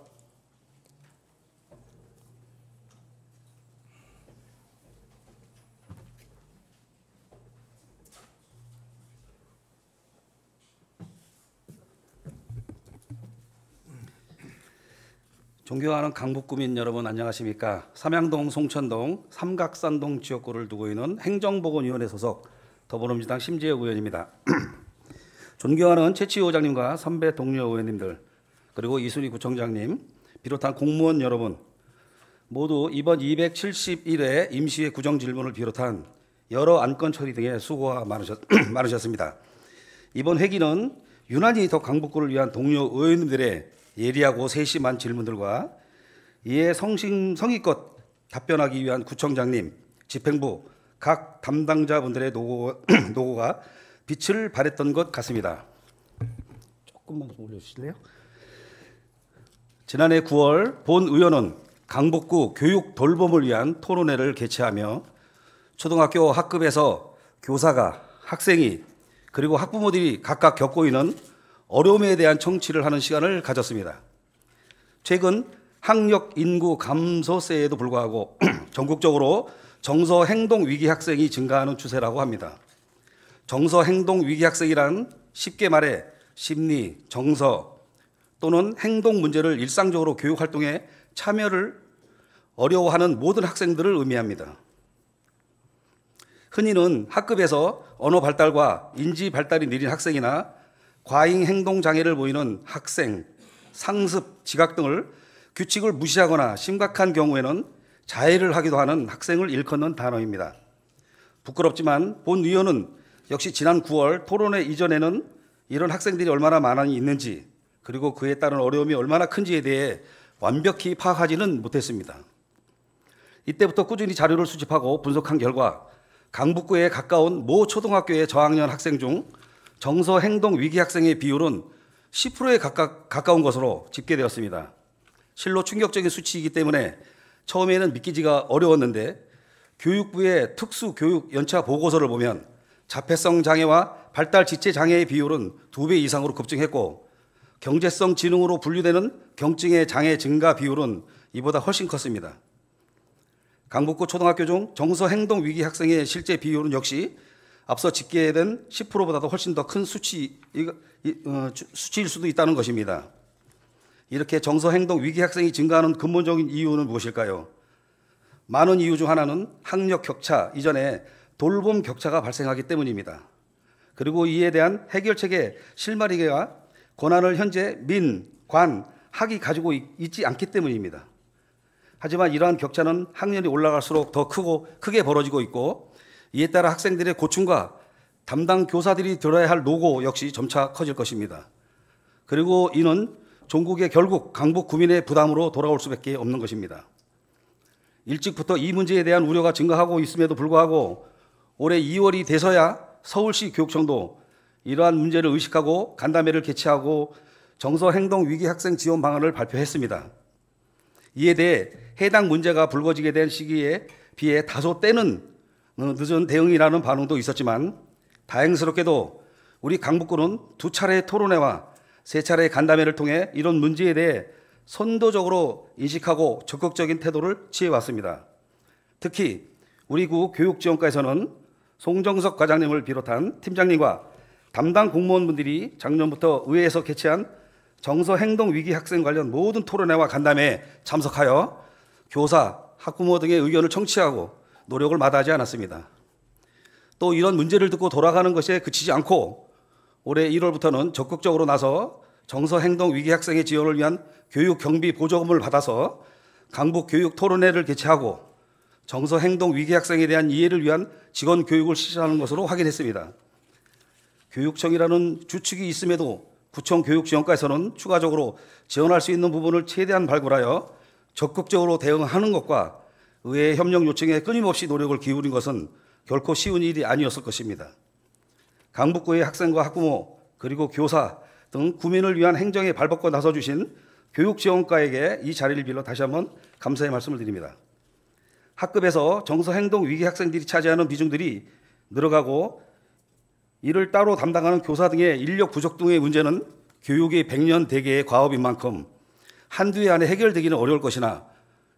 존경하는 강북구민 여러분 안녕하십니까. 삼양동, 송천동, 삼각산동 지역구를 두고 있는 행정보건위원회 소속 더불어민주당 심재혁 의원입니다. 존경하는 최치호 의장님과 선배 동료 의원님들 그리고 이순희 구청장님 비롯한 공무원 여러분 모두 이번 271회 임시회 구정질문을 비롯한 여러 안건 처리 등의 수고가 많으셨습니다. 이번 회기는 유난히 더 강북구를 위한 동료 의원님들의 예리하고 세심한 질문들과 이에 성의껏 답변하기 위한 구청장님, 집행부 각 담당자분들의 노고가 빛을 발했던 것 같습니다. 조금만 좀 올려주실래요? 지난해 9월 본 의원은 강북구 교육 돌봄을 위한 토론회를 개최하며 초등학교 학급에서 교사가 학생이 그리고 학부모들이 각각 겪고 있는 어려움에 대한 청취를 하는 시간을 가졌습니다. 최근 학력 인구 감소세에도 불구하고 전국적으로 정서 행동 위기 학생이 증가하는 추세라고 합니다. 정서 행동 위기 학생이란 쉽게 말해 심리, 정서 또는 행동 문제를 일상적으로 교육 활동에 참여를 어려워하는 모든 학생들을 의미합니다. 흔히는 학급에서 언어 발달과 인지 발달이 느린 학생이나 과잉 행동 장애를 보이는 학생, 상습, 지각 등을 규칙을 무시하거나 심각한 경우에는 자해를 하기도 하는 학생을 일컫는 단어입니다. 부끄럽지만 본 의원은 역시 지난 9월 토론회 이전에는 이런 학생들이 얼마나 많이 있는지 그리고 그에 따른 어려움이 얼마나 큰지에 대해 완벽히 파악하지는 못했습니다. 이때부터 꾸준히 자료를 수집하고 분석한 결과 강북구에 가까운 모 초등학교의 저학년 학생 중 정서 행동 위기 학생의 비율은 10%에 가까운 것으로 집계되었습니다. 실로 충격적인 수치이기 때문에 처음에는 믿기지가 어려웠는데 교육부의 특수교육 연차 보고서를 보면 자폐성 장애와 발달 지체 장애의 비율은 2배 이상으로 급증했고 경제성 지능으로 분류되는 경증의 장애 증가 비율은 이보다 훨씬 컸습니다. 강북구 초등학교 중 정서 행동 위기 학생의 실제 비율은 역시 앞서 집계된 10%보다도 훨씬 더 큰 수치일 수도 있다는 것입니다. 이렇게 정서 행동 위기 학생이 증가하는 근본적인 이유는 무엇일까요? 많은 이유 중 하나는 학력 격차 이전에 돌봄 격차가 발생하기 때문입니다. 그리고 이에 대한 해결책의 실마리가 권한을 현재 민, 관, 학이 가지고 있지 않기 때문입니다. 하지만 이러한 격차는 학년이 올라갈수록 더 크게 벌어지고 있고 이에 따라 학생들의 고충과 담당 교사들이 들어야 할 노고 역시 점차 커질 것입니다. 그리고 이는 종국의 결국 강북 구민의 부담으로 돌아올 수밖에 없는 것입니다. 일찍부터 이 문제에 대한 우려가 증가하고 있음에도 불구하고 올해 2월이 돼서야 서울시 교육청도 이러한 문제를 의식하고 간담회를 개최하고 정서 행동 위기 학생 지원 방안을 발표했습니다. 이에 대해 해당 문제가 불거지게 된 시기에 비해 다소 때는 늦은 대응이라는 반응도 있었지만 다행스럽게도 우리 강북구는 2차례의 토론회와 세 차례 간담회를 통해 이런 문제에 대해 선도적으로 인식하고 적극적인 태도를 취해왔습니다. 특히 우리 구 교육지원과에서는 송정석 과장님을 비롯한 팀장님과 담당 공무원분들이 작년부터 의회에서 개최한 정서행동위기 학생 관련 모든 토론회와 간담회에 참석하여 교사, 학부모 등의 의견을 청취하고 노력을 마다하지 않았습니다. 또 이런 문제를 듣고 돌아가는 것에 그치지 않고 올해 1월부터는 적극적으로 나서 정서행동위기 학생의 지원을 위한 교육 경비 보조금을 받아서 강북 교육 토론회를 개최하고 정서행동위기 학생에 대한 이해를 위한 직원 교육을 실시하는 것으로 확인했습니다. 교육청이라는 주축이 있음에도 구청 교육지원과에서는 추가적으로 지원할 수 있는 부분을 최대한 발굴하여 적극적으로 대응하는 것과 의회 협력 요청에 끊임없이 노력을 기울인 것은 결코 쉬운 일이 아니었을 것입니다. 강북구의 학생과 학부모 그리고 교사 등 구민을 위한 행정에 발벗고 나서주신 교육지원과에게 이 자리를 빌어 다시 한번 감사의 말씀을 드립니다. 학급에서 정서행동 위기 학생들이 차지하는 비중들이 늘어가고 이를 따로 담당하는 교사 등의 인력 부족 등의 문제는 교육이 100년 대계의 과업인 만큼 한두 해 안에 해결되기는 어려울 것이나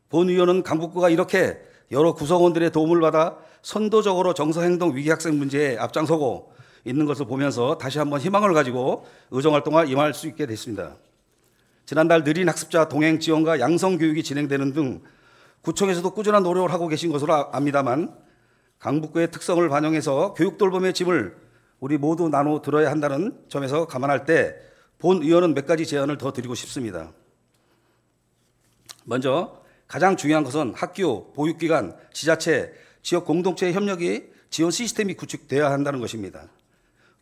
본 의원은 강북구가 이렇게 여러 구성원들의 도움을 받아 선도적으로 정서행동 위기 학생 문제에 앞장서고 있는 것을 보면서 다시 한번 희망을 가지고 의정활동에 임할 수 있게 됐습니다. 지난달 느린 학습자 동행 지원과 양성 교육이 진행되는 등 구청에서도 꾸준한 노력을 하고 계신 것으로 압니다만 강북구의 특성을 반영해서 교육 돌봄의 짐을 우리 모두 나눠 들어야 한다는 점에서 감안할 때 본 의원은 몇 가지 제안을 더 드리고 싶습니다. 먼저 가장 중요한 것은 학교, 보육기관, 지자체, 지역 공동체의 협력이 지원 시스템이 구축되어야 한다는 것입니다.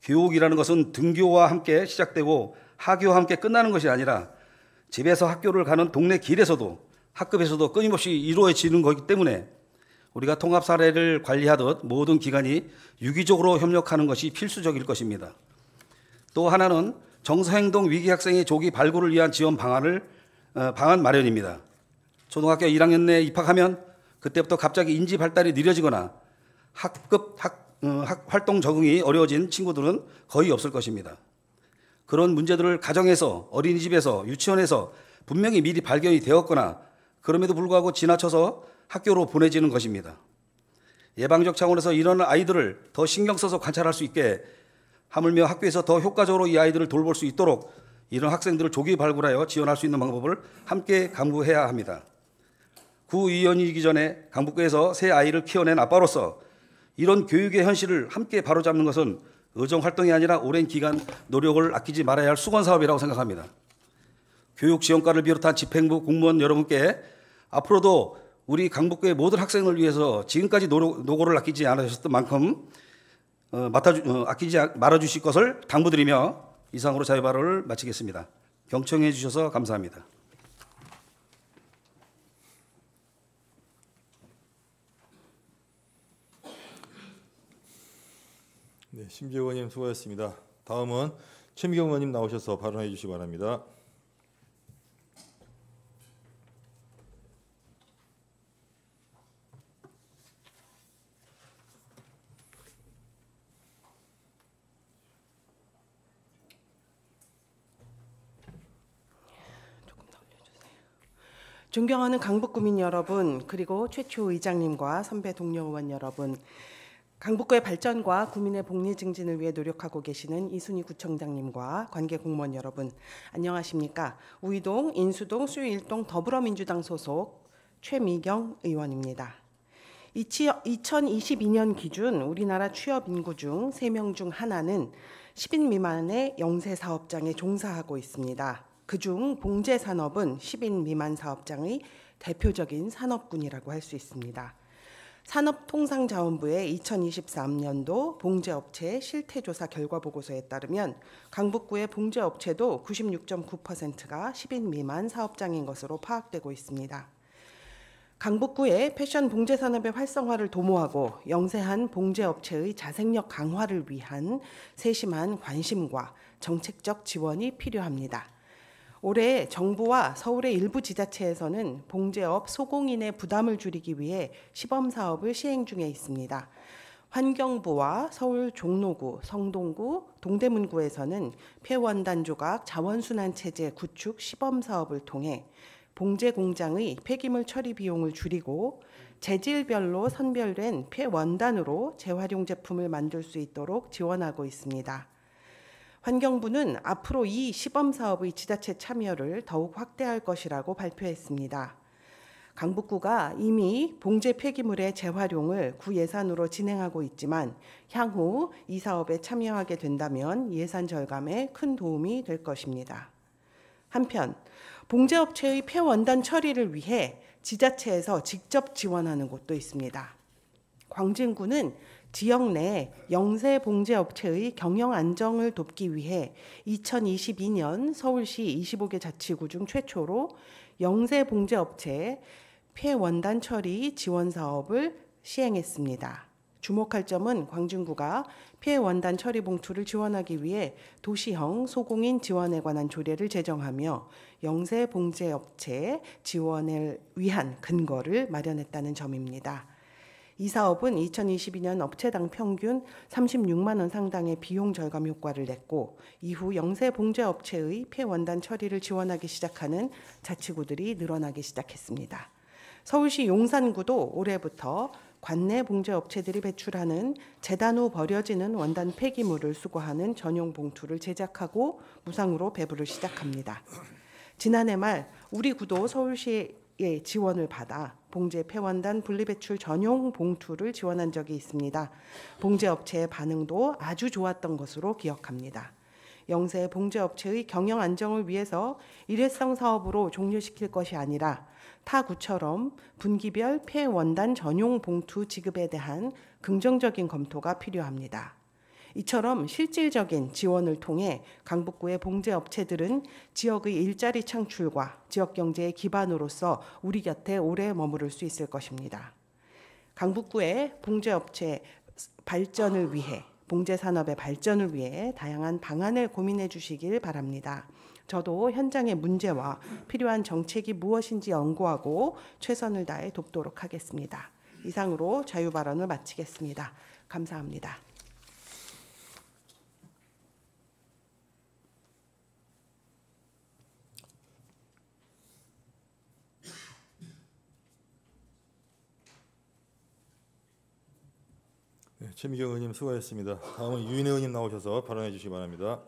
교육이라는 것은 등교와 함께 시작되고 하교와 함께 끝나는 것이 아니라 집에서 학교를 가는 동네 길에서도 학급에서도 끊임없이 이루어지는 것이기 때문에 우리가 통합 사례를 관리하듯 모든 기관이 유기적으로 협력하는 것이 필수적일 것입니다. 또 하나는 정서행동 위기 학생의 조기 발굴을 위한 지원 방안 마련입니다. 초등학교 1학년 내에 입학하면 그때부터 갑자기 인지 발달이 느려지거나 활동 적응이 어려워진 친구들은 거의 없을 것입니다. 그런 문제들을 가정에서, 어린이집에서, 유치원에서 분명히 미리 발견이 되었거나 그럼에도 불구하고 지나쳐서 학교로 보내지는 것입니다. 예방적 차원에서 이런 아이들을 더 신경 써서 관찰할 수 있게 하물며 학교에서 더 효과적으로 이 아이들을 돌볼 수 있도록 이런 학생들을 조기 발굴하여 지원할 수 있는 방법을 함께 강구해야 합니다. 구의원이기 전에 강북구에서 새 아이를 키워낸 아빠로서 이런 교육의 현실을 함께 바로잡는 것은 의정활동이 아니라 오랜 기간 노력을 아끼지 말아야 할 수건사업이라고 생각합니다. 교육지원과를 비롯한 집행부 공무원 여러분께 앞으로도 우리 강북구의 모든 학생을 위해서 지금까지 노고를 아끼지 않으셨던 만큼 아끼지 말아주실 것을 당부드리며 이상으로 자유 발언을 마치겠습니다. 경청해 주셔서 감사합니다. 네, 심재호 의원님 수고하셨습니다. 다음은 최미경 의원님 나오셔서 발언해 주시기 바랍니다. 존경하는 강북구민 여러분, 그리고 최초 의장님과 선배 동료 의원 여러분, 강북구의 발전과 구민의 복리 증진을 위해 노력하고 계시는 이순희 구청장님과 관계 공무원 여러분, 안녕하십니까? 우이동, 인수동, 수유일동 더불어민주당 소속 최미경 의원입니다. 2022년 기준 우리나라 취업 인구 중 3명 중 하나는 10인 미만의 영세 사업장에 종사하고 있습니다. 그중 봉제 산업은 10인 미만 사업장의 대표적인 산업군이라고 할 수 있습니다. 산업통상자원부의 2023년도 봉제업체 실태조사 결과보고서에 따르면 강북구의 봉제업체도 96.9%가 10인 미만 사업장인 것으로 파악되고 있습니다. 강북구의 패션 봉제 산업의 활성화를 도모하고 영세한 봉제업체의 자생력 강화를 위한 세심한 관심과 정책적 지원이 필요합니다. 올해 정부와 서울의 일부 지자체에서는 봉제업 소공인의 부담을 줄이기 위해 시범 사업을 시행 중에 있습니다. 환경부와 서울 종로구, 성동구, 동대문구에서는 폐원단 조각 자원순환 체제 구축 시범 사업을 통해 봉제 공장의 폐기물 처리 비용을 줄이고 재질별로 선별된 폐원단으로 재활용 제품을 만들 수 있도록 지원하고 있습니다. 환경부는 앞으로 이 시범 사업의 지자체 참여를 더욱 확대할 것이라고 발표했습니다. 강북구가 이미 봉제 폐기물의 재활용을 구 예산으로 진행하고 있지만 향후 이 사업에 참여하게 된다면 예산 절감에 큰 도움이 될 것입니다. 한편 봉제업체의 폐원단 처리를 위해 지자체에서 직접 지원하는 곳도 있습니다. 광진구는 지역 내 영세 봉제업체의 경영 안정을 돕기 위해 2022년 서울시 25개 자치구 중 최초로 영세 봉제업체 폐원단 처리 지원 사업을 시행했습니다. 주목할 점은 광진구가 폐원단 처리 봉투를 지원하기 위해 도시형 소공인 지원에 관한 조례를 제정하며 영세 봉제업체 지원을 위한 근거를 마련했다는 점입니다. 이 사업은 2022년 업체당 평균 36만 원 상당의 비용 절감 효과를 냈고 이후 영세 봉제업체의 폐원단 처리를 지원하기 시작하는 자치구들이 늘어나기 시작했습니다. 서울시 용산구도 올해부터 관내 봉제업체들이 배출하는 재단 후 버려지는 원단 폐기물을 수거하는 전용 봉투를 제작하고 무상으로 배부를 시작합니다. 지난해 말 우리 구도 서울시의 지원을 받아 봉제 폐원단 분리배출 전용 봉투를 지원한 적이 있습니다. 봉제업체의 반응도 아주 좋았던 것으로 기억합니다. 영세 봉제업체의 경영 안정을 위해서 일회성 사업으로 종료시킬 것이 아니라 타 구처럼 분기별 폐원단 전용 봉투 지급에 대한 긍정적인 검토가 필요합니다. 이처럼 실질적인 지원을 통해 강북구의 봉제업체들은 지역의 일자리 창출과 지역 경제의 기반으로서 우리 곁에 오래 머무를 수 있을 것입니다. 강북구의 봉제업체 발전을 위해 봉제 산업의 발전을 위해 다양한 방안을 고민해 주시길 바랍니다. 저도 현장의 문제와 필요한 정책이 무엇인지 연구하고 최선을 다해 돕도록 하겠습니다. 이상으로 자유 발언을 마치겠습니다. 감사합니다. 네, 최미경 의원님 수고하셨습니다. 다음은 유인혜 의원님 나오셔서 발언해 주시기 바랍니다.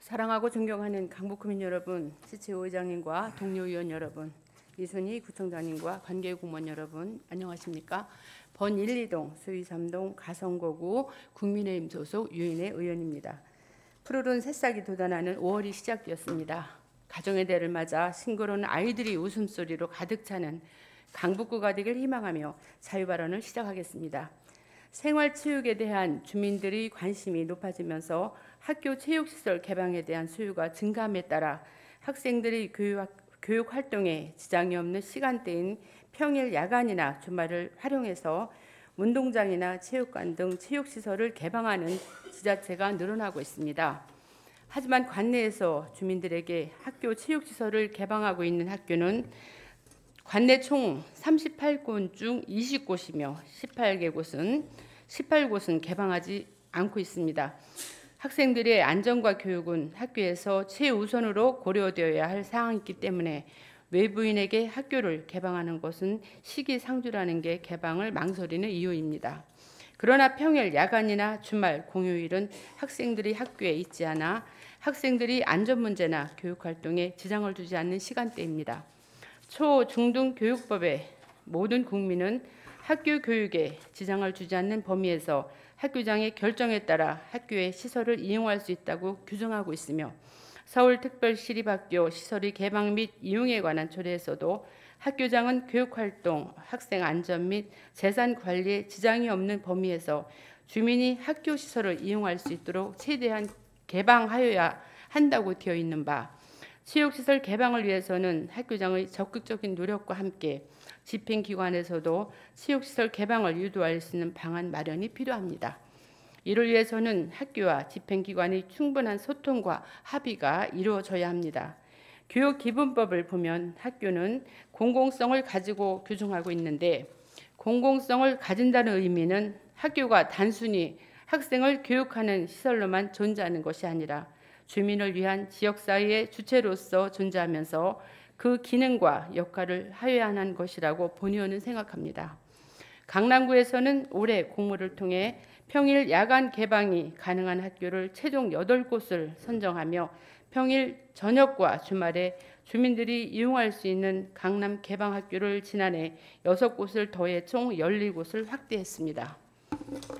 사랑하고 존경하는 강북구민 여러분, CCO 의장님과 동료 의원 여러분, 이순희 구청장님과 관계공무원 여러분, 안녕하십니까? 번 1, 2동, 수위 3동, 가성거구 국민의힘 소속 유인혜 의원입니다. 푸르른 새싹이 돋아나는 5월이 시작되었습니다. 가정의 대를 맞아 싱그러운 아이들이 웃음소리로 가득 차는 강북구가 되길 희망하며 자유발언을 시작하겠습니다. 생활체육에 대한 주민들의 관심이 높아지면서 학교 체육시설 개방에 대한 수요가 증가함에 따라 학생들의 교육 활동에 지장이 없는 시간대인 평일 야간이나 주말을 활용해서 운동장이나 체육관 등 체육시설을 개방하는 지자체가 늘어나고 있습니다. 하지만 관내에서 주민들에게 학교 체육시설을 개방하고 있는 학교는 관내 총 38곳 중 20곳이며 18곳은 개방하지 않고 있습니다. 학생들의 안전과 교육은 학교에서 최우선으로 고려되어야 할 사항이기 때문에 외부인에게 학교를 개방하는 것은 시기상조라는 게 개방을 망설이는 이유입니다. 그러나 평일, 야간이나 주말, 공휴일은 학생들이 학교에 있지 않아 학생들이 안전 문제나 교육 활동에 지장을 주지 않는 시간대입니다. 초, 중등 교육법에 모든 국민은 학교 교육에 지장을 주지 않는 범위에서 학교장의 결정에 따라 학교의 시설을 이용할 수 있다고 규정하고 있으며 서울특별시립학교 시설의 개방 및 이용에 관한 조례에서도 학교장은 교육활동, 학생 안전 및 재산 관리에 지장이 없는 범위에서 주민이 학교 시설을 이용할 수 있도록 최대한 개방하여야 한다고 되어 있는 바 체육시설 개방을 위해서는 학교장의 적극적인 노력과 함께 집행기관에서도 체육시설 개방을 유도할 수 있는 방안 마련이 필요합니다. 이를 위해서는 학교와 집행기관의 충분한 소통과 합의가 이루어져야 합니다. 교육기본법을 보면 학교는 공공성을 가지고 규정하고 있는데, 공공성을 가진다는 의미는 학교가 단순히 학생을 교육하는 시설로만 존재하는 것이 아니라 주민을 위한 지역사회의 주체로서 존재하면서 그 기능과 역할을 하야하는 것이라고 본의원은 생각합니다. 강남구에서는 올해 공모를 통해 평일 야간 개방이 가능한 학교를 최종 8곳을 선정하며 평일 저녁과 주말에 주민들이 이용할 수 있는 강남 개방학교를 지난해 6곳을 더해 총 12곳을 확대했습니다.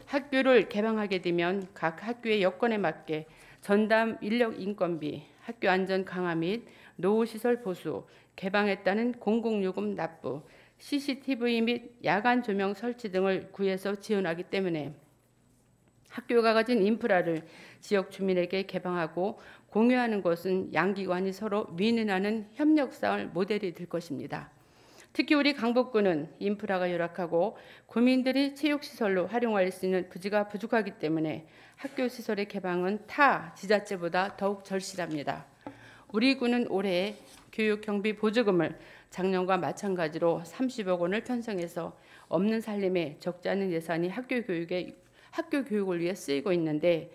학교를 개방하게 되면 각 학교의 여건에 맞게 전담 인력 인건비, 학교 안전 강화 및 노후시설 보수, 개방에 따른 공공요금 납부, CCTV 및 야간 조명 설치 등을 구에서 지원하기 때문에 학교가 가진 인프라를 지역 주민에게 개방하고 공유하는 것은 양기관이 서로 윈윈하는 협력상을 모델이 될 것입니다. 특히 우리 강북구는 인프라가 열악하고 구민들이 체육시설로 활용할 수 있는 부지가 부족하기 때문에 학교 시설의 개방은 타 지자체보다 더욱 절실합니다. 우리 구는 올해 교육 경비 보조금을 작년과 마찬가지로 30억 원을 편성해서 없는 살림에 적지 않은 예산이 학교 교육을 위해 쓰이고 있는데,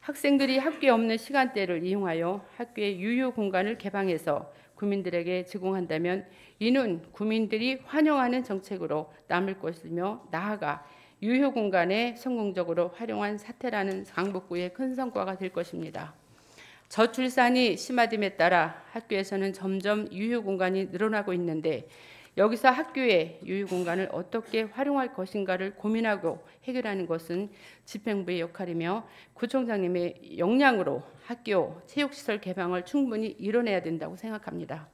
학생들이 학교에 없는 시간대를 이용하여 학교의 유휴 공간을 개방해서 구민들에게 제공한다면 이는 구민들이 환영하는 정책으로 남을 것이며, 나아가 유휴 공간에 성공적으로 활용한 사태라는 강북구의 큰 성과가 될 것입니다. 저출산이 심화됨에 따라 학교에서는 점점 유휴 공간이 늘어나고 있는데, 여기서 학교의 유휴 공간을 어떻게 활용할 것인가를 고민하고 해결하는 것은 집행부의 역할이며 구청장님의 역량으로 학교 체육시설 개방을 충분히 이뤄내야 된다고 생각합니다.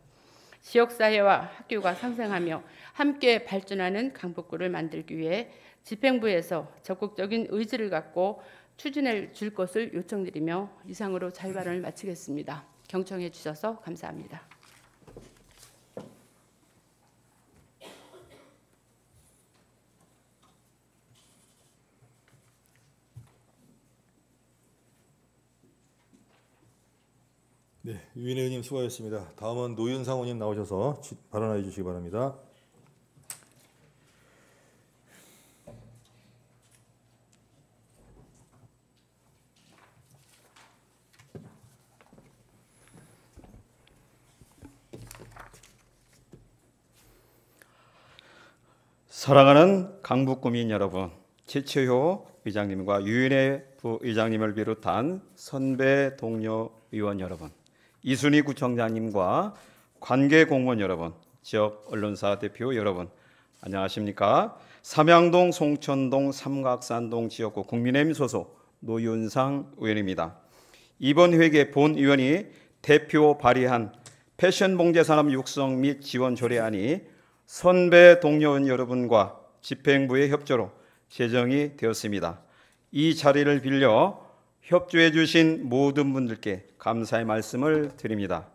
지역사회와 학교가 상생하며 함께 발전하는 강북구를 만들기 위해 집행부에서 적극적인 의지를 갖고 추진해 줄 것을 요청드리며 이상으로 자유발언을 마치겠습니다. 경청해 주셔서 감사합니다. 네, 유인혜 의원님 수고하셨습니다. 다음은 노윤상 의원님 나오셔서 발언해 주시기 바랍니다. 사랑하는 강북구민 여러분, 최채효 의장님과 유인혜 부의장님을 비롯한 선배 동료 의원 여러분, 이순희 구청장님과 관계 공무원 여러분, 지역 언론사 대표 여러분, 안녕하십니까? 삼양동, 송천동, 삼각산동 지역구 국민의힘 소속 노윤상 의원입니다. 이번 회계 본의원이 대표 발의한 패션봉제산업 육성 및 지원 조례안이 선배 동료원 여러분과 집행부의 협조로 제정이 되었습니다. 이 자리를 빌려 협조해 주신 모든 분들께 감사의 말씀을 드립니다.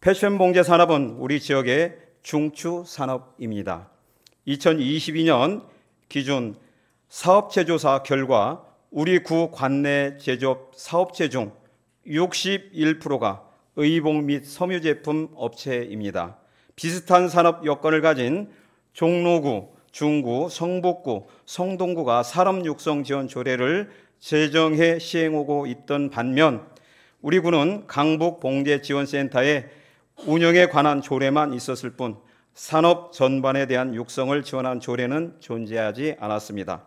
패션 봉제 산업은 우리 지역의 중추 산업입니다. 2022년 기준 사업체 조사 결과 우리 구 관내 제조업 사업체 중 61%가 의복 및 섬유 제품 업체입니다. 비슷한 산업 여건을 가진 종로구, 중구, 성북구, 성동구가 산업 육성 지원 조례를 제정해 시행하고 있던 반면 우리 구는 강북봉제지원센터의 운영에 관한 조례만 있었을 뿐 산업 전반에 대한 육성을 지원한 조례는 존재하지 않았습니다.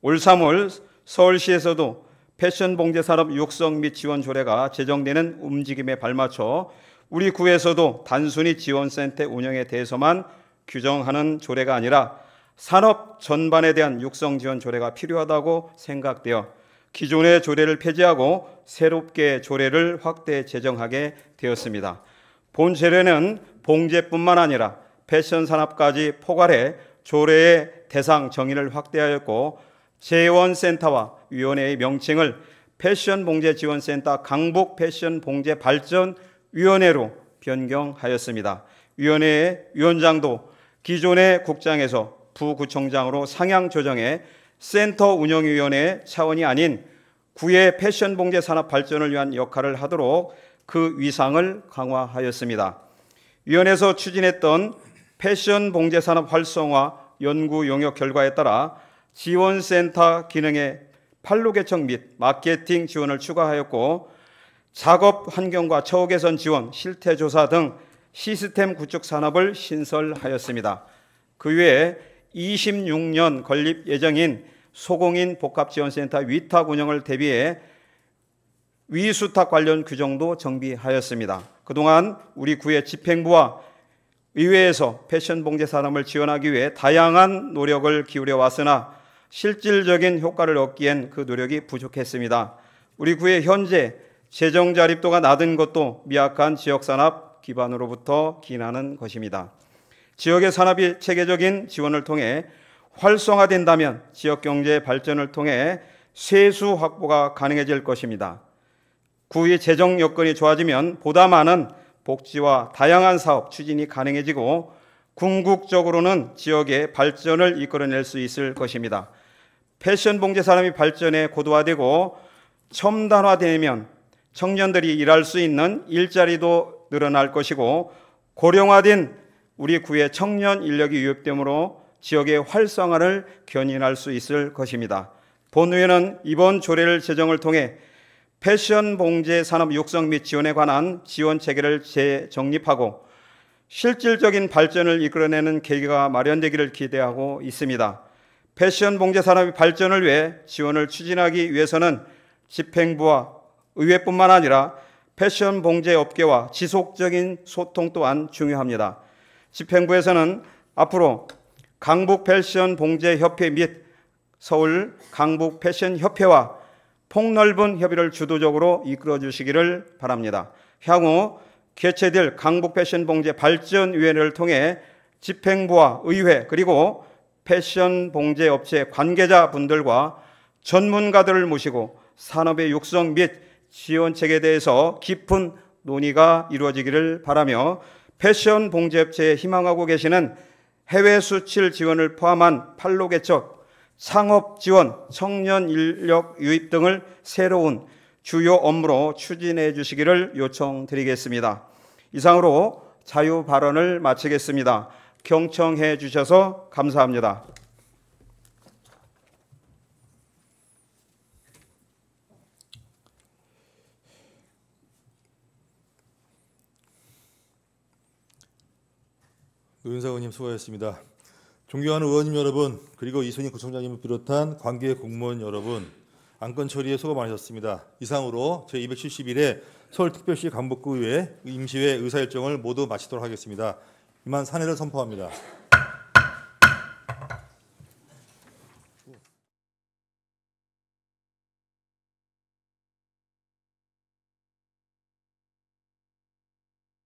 올 3월 서울시에서도 패션봉제산업 육성 및 지원 조례가 제정되는 움직임에 발맞춰 우리 구에서도 단순히 지원센터 운영에 대해서만 규정하는 조례가 아니라 산업 전반에 대한 육성 지원 조례가 필요하다고 생각되어 기존의 조례를 폐지하고 새롭게 조례를 확대 제정하게 되었습니다. 본 조례는 봉제뿐만 아니라 패션 산업까지 포괄해 조례의 대상 정의를 확대하였고 재원센터와 위원회의 명칭을 패션 봉제 지원센터 강북 패션 봉제 발전 위원회로 변경하였습니다. 위원회의 위원장도 기존의 국장에서 부구청장으로 상향 조정해 센터 운영위원회 차원이 아닌 구의 패션 봉제 산업 발전을 위한 역할을 하도록 그 위상을 강화하였습니다. 위원회에서 추진했던 패션 봉제 산업 활성화 연구 용역 결과에 따라 지원센터 기능의 판로 개척 및 마케팅 지원을 추가하였고, 작업 환경과 처우 개선 지원, 실태 조사 등 시스템 구축 산업을 신설하였습니다. 그 외에 26년 건립 예정인 소공인 복합지원센터 위탁 운영을 대비해 위수탁 관련 규정도 정비하였습니다. 그동안 우리 구의 집행부와 의회에서 패션 봉제 산업을 지원하기 위해 다양한 노력을 기울여 왔으나 실질적인 효과를 얻기엔 그 노력이 부족했습니다. 우리 구의 현재 재정 자립도가 낮은 것도 미약한 지역 산업 기반으로부터 기인하는 것입니다. 지역의 산업이 체계적인 지원을 통해 활성화된다면 지역 경제 발전을 통해 세수 확보가 가능해질 것입니다. 구의 재정 여건이 좋아지면 보다 많은 복지와 다양한 사업 추진이 가능해지고 궁극적으로는 지역의 발전을 이끌어낼 수 있을 것입니다. 패션 봉제 산업이 발전에 고도화되고 첨단화되면 청년들이 일할 수 있는 일자리도 늘어날 것이고, 고령화된 우리 구의 청년 인력이 유입되므로 지역의 활성화를 견인할 수 있을 것입니다. 본의회는 이번 조례를 제정을 통해 패션 봉제 산업 육성 및 지원에 관한 지원 체계를 재정립하고 실질적인 발전을 이끌어내는 계기가 마련되기를 기대하고 있습니다. 패션 봉제 산업의 발전을 위해 지원을 추진하기 위해서는 집행부와 의회뿐만 아니라 패션 봉제 업계와 지속적인 소통 또한 중요합니다. 집행부에서는 앞으로 강북 패션 봉제 협회 및 서울 강북 패션 협회와 폭넓은 협의를 주도적으로 이끌어 주시기를 바랍니다. 향후 개최될 강북 패션 봉제 발전위원회를 통해 집행부와 의회 그리고 패션 봉제 업체 관계자분들과 전문가들을 모시고 산업의 육성 및 지원 체계에 대해서 깊은 논의가 이루어지기를 바라며, 패션 봉제 업체에 희망하고 계시는 해외 수출 지원을 포함한 판로 개척, 창업 지원, 청년 인력 유입 등을 새로운 주요 업무로 추진해 주시기를 요청드리겠습니다. 이상으로 자유 발언을 마치겠습니다. 경청해 주셔서 감사합니다. 노윤상 의원님 수고하셨습니다. 존경하는 의원님 여러분, 그리고 이순희 구청장님을 비롯한 관계 공무원 여러분, 안건 처리에 수고 많으셨습니다. 이상으로 제271회 서울특별시 강북구의회 임시회 의사일정을 모두 마치도록 하겠습니다. 이만 산회를 선포합니다.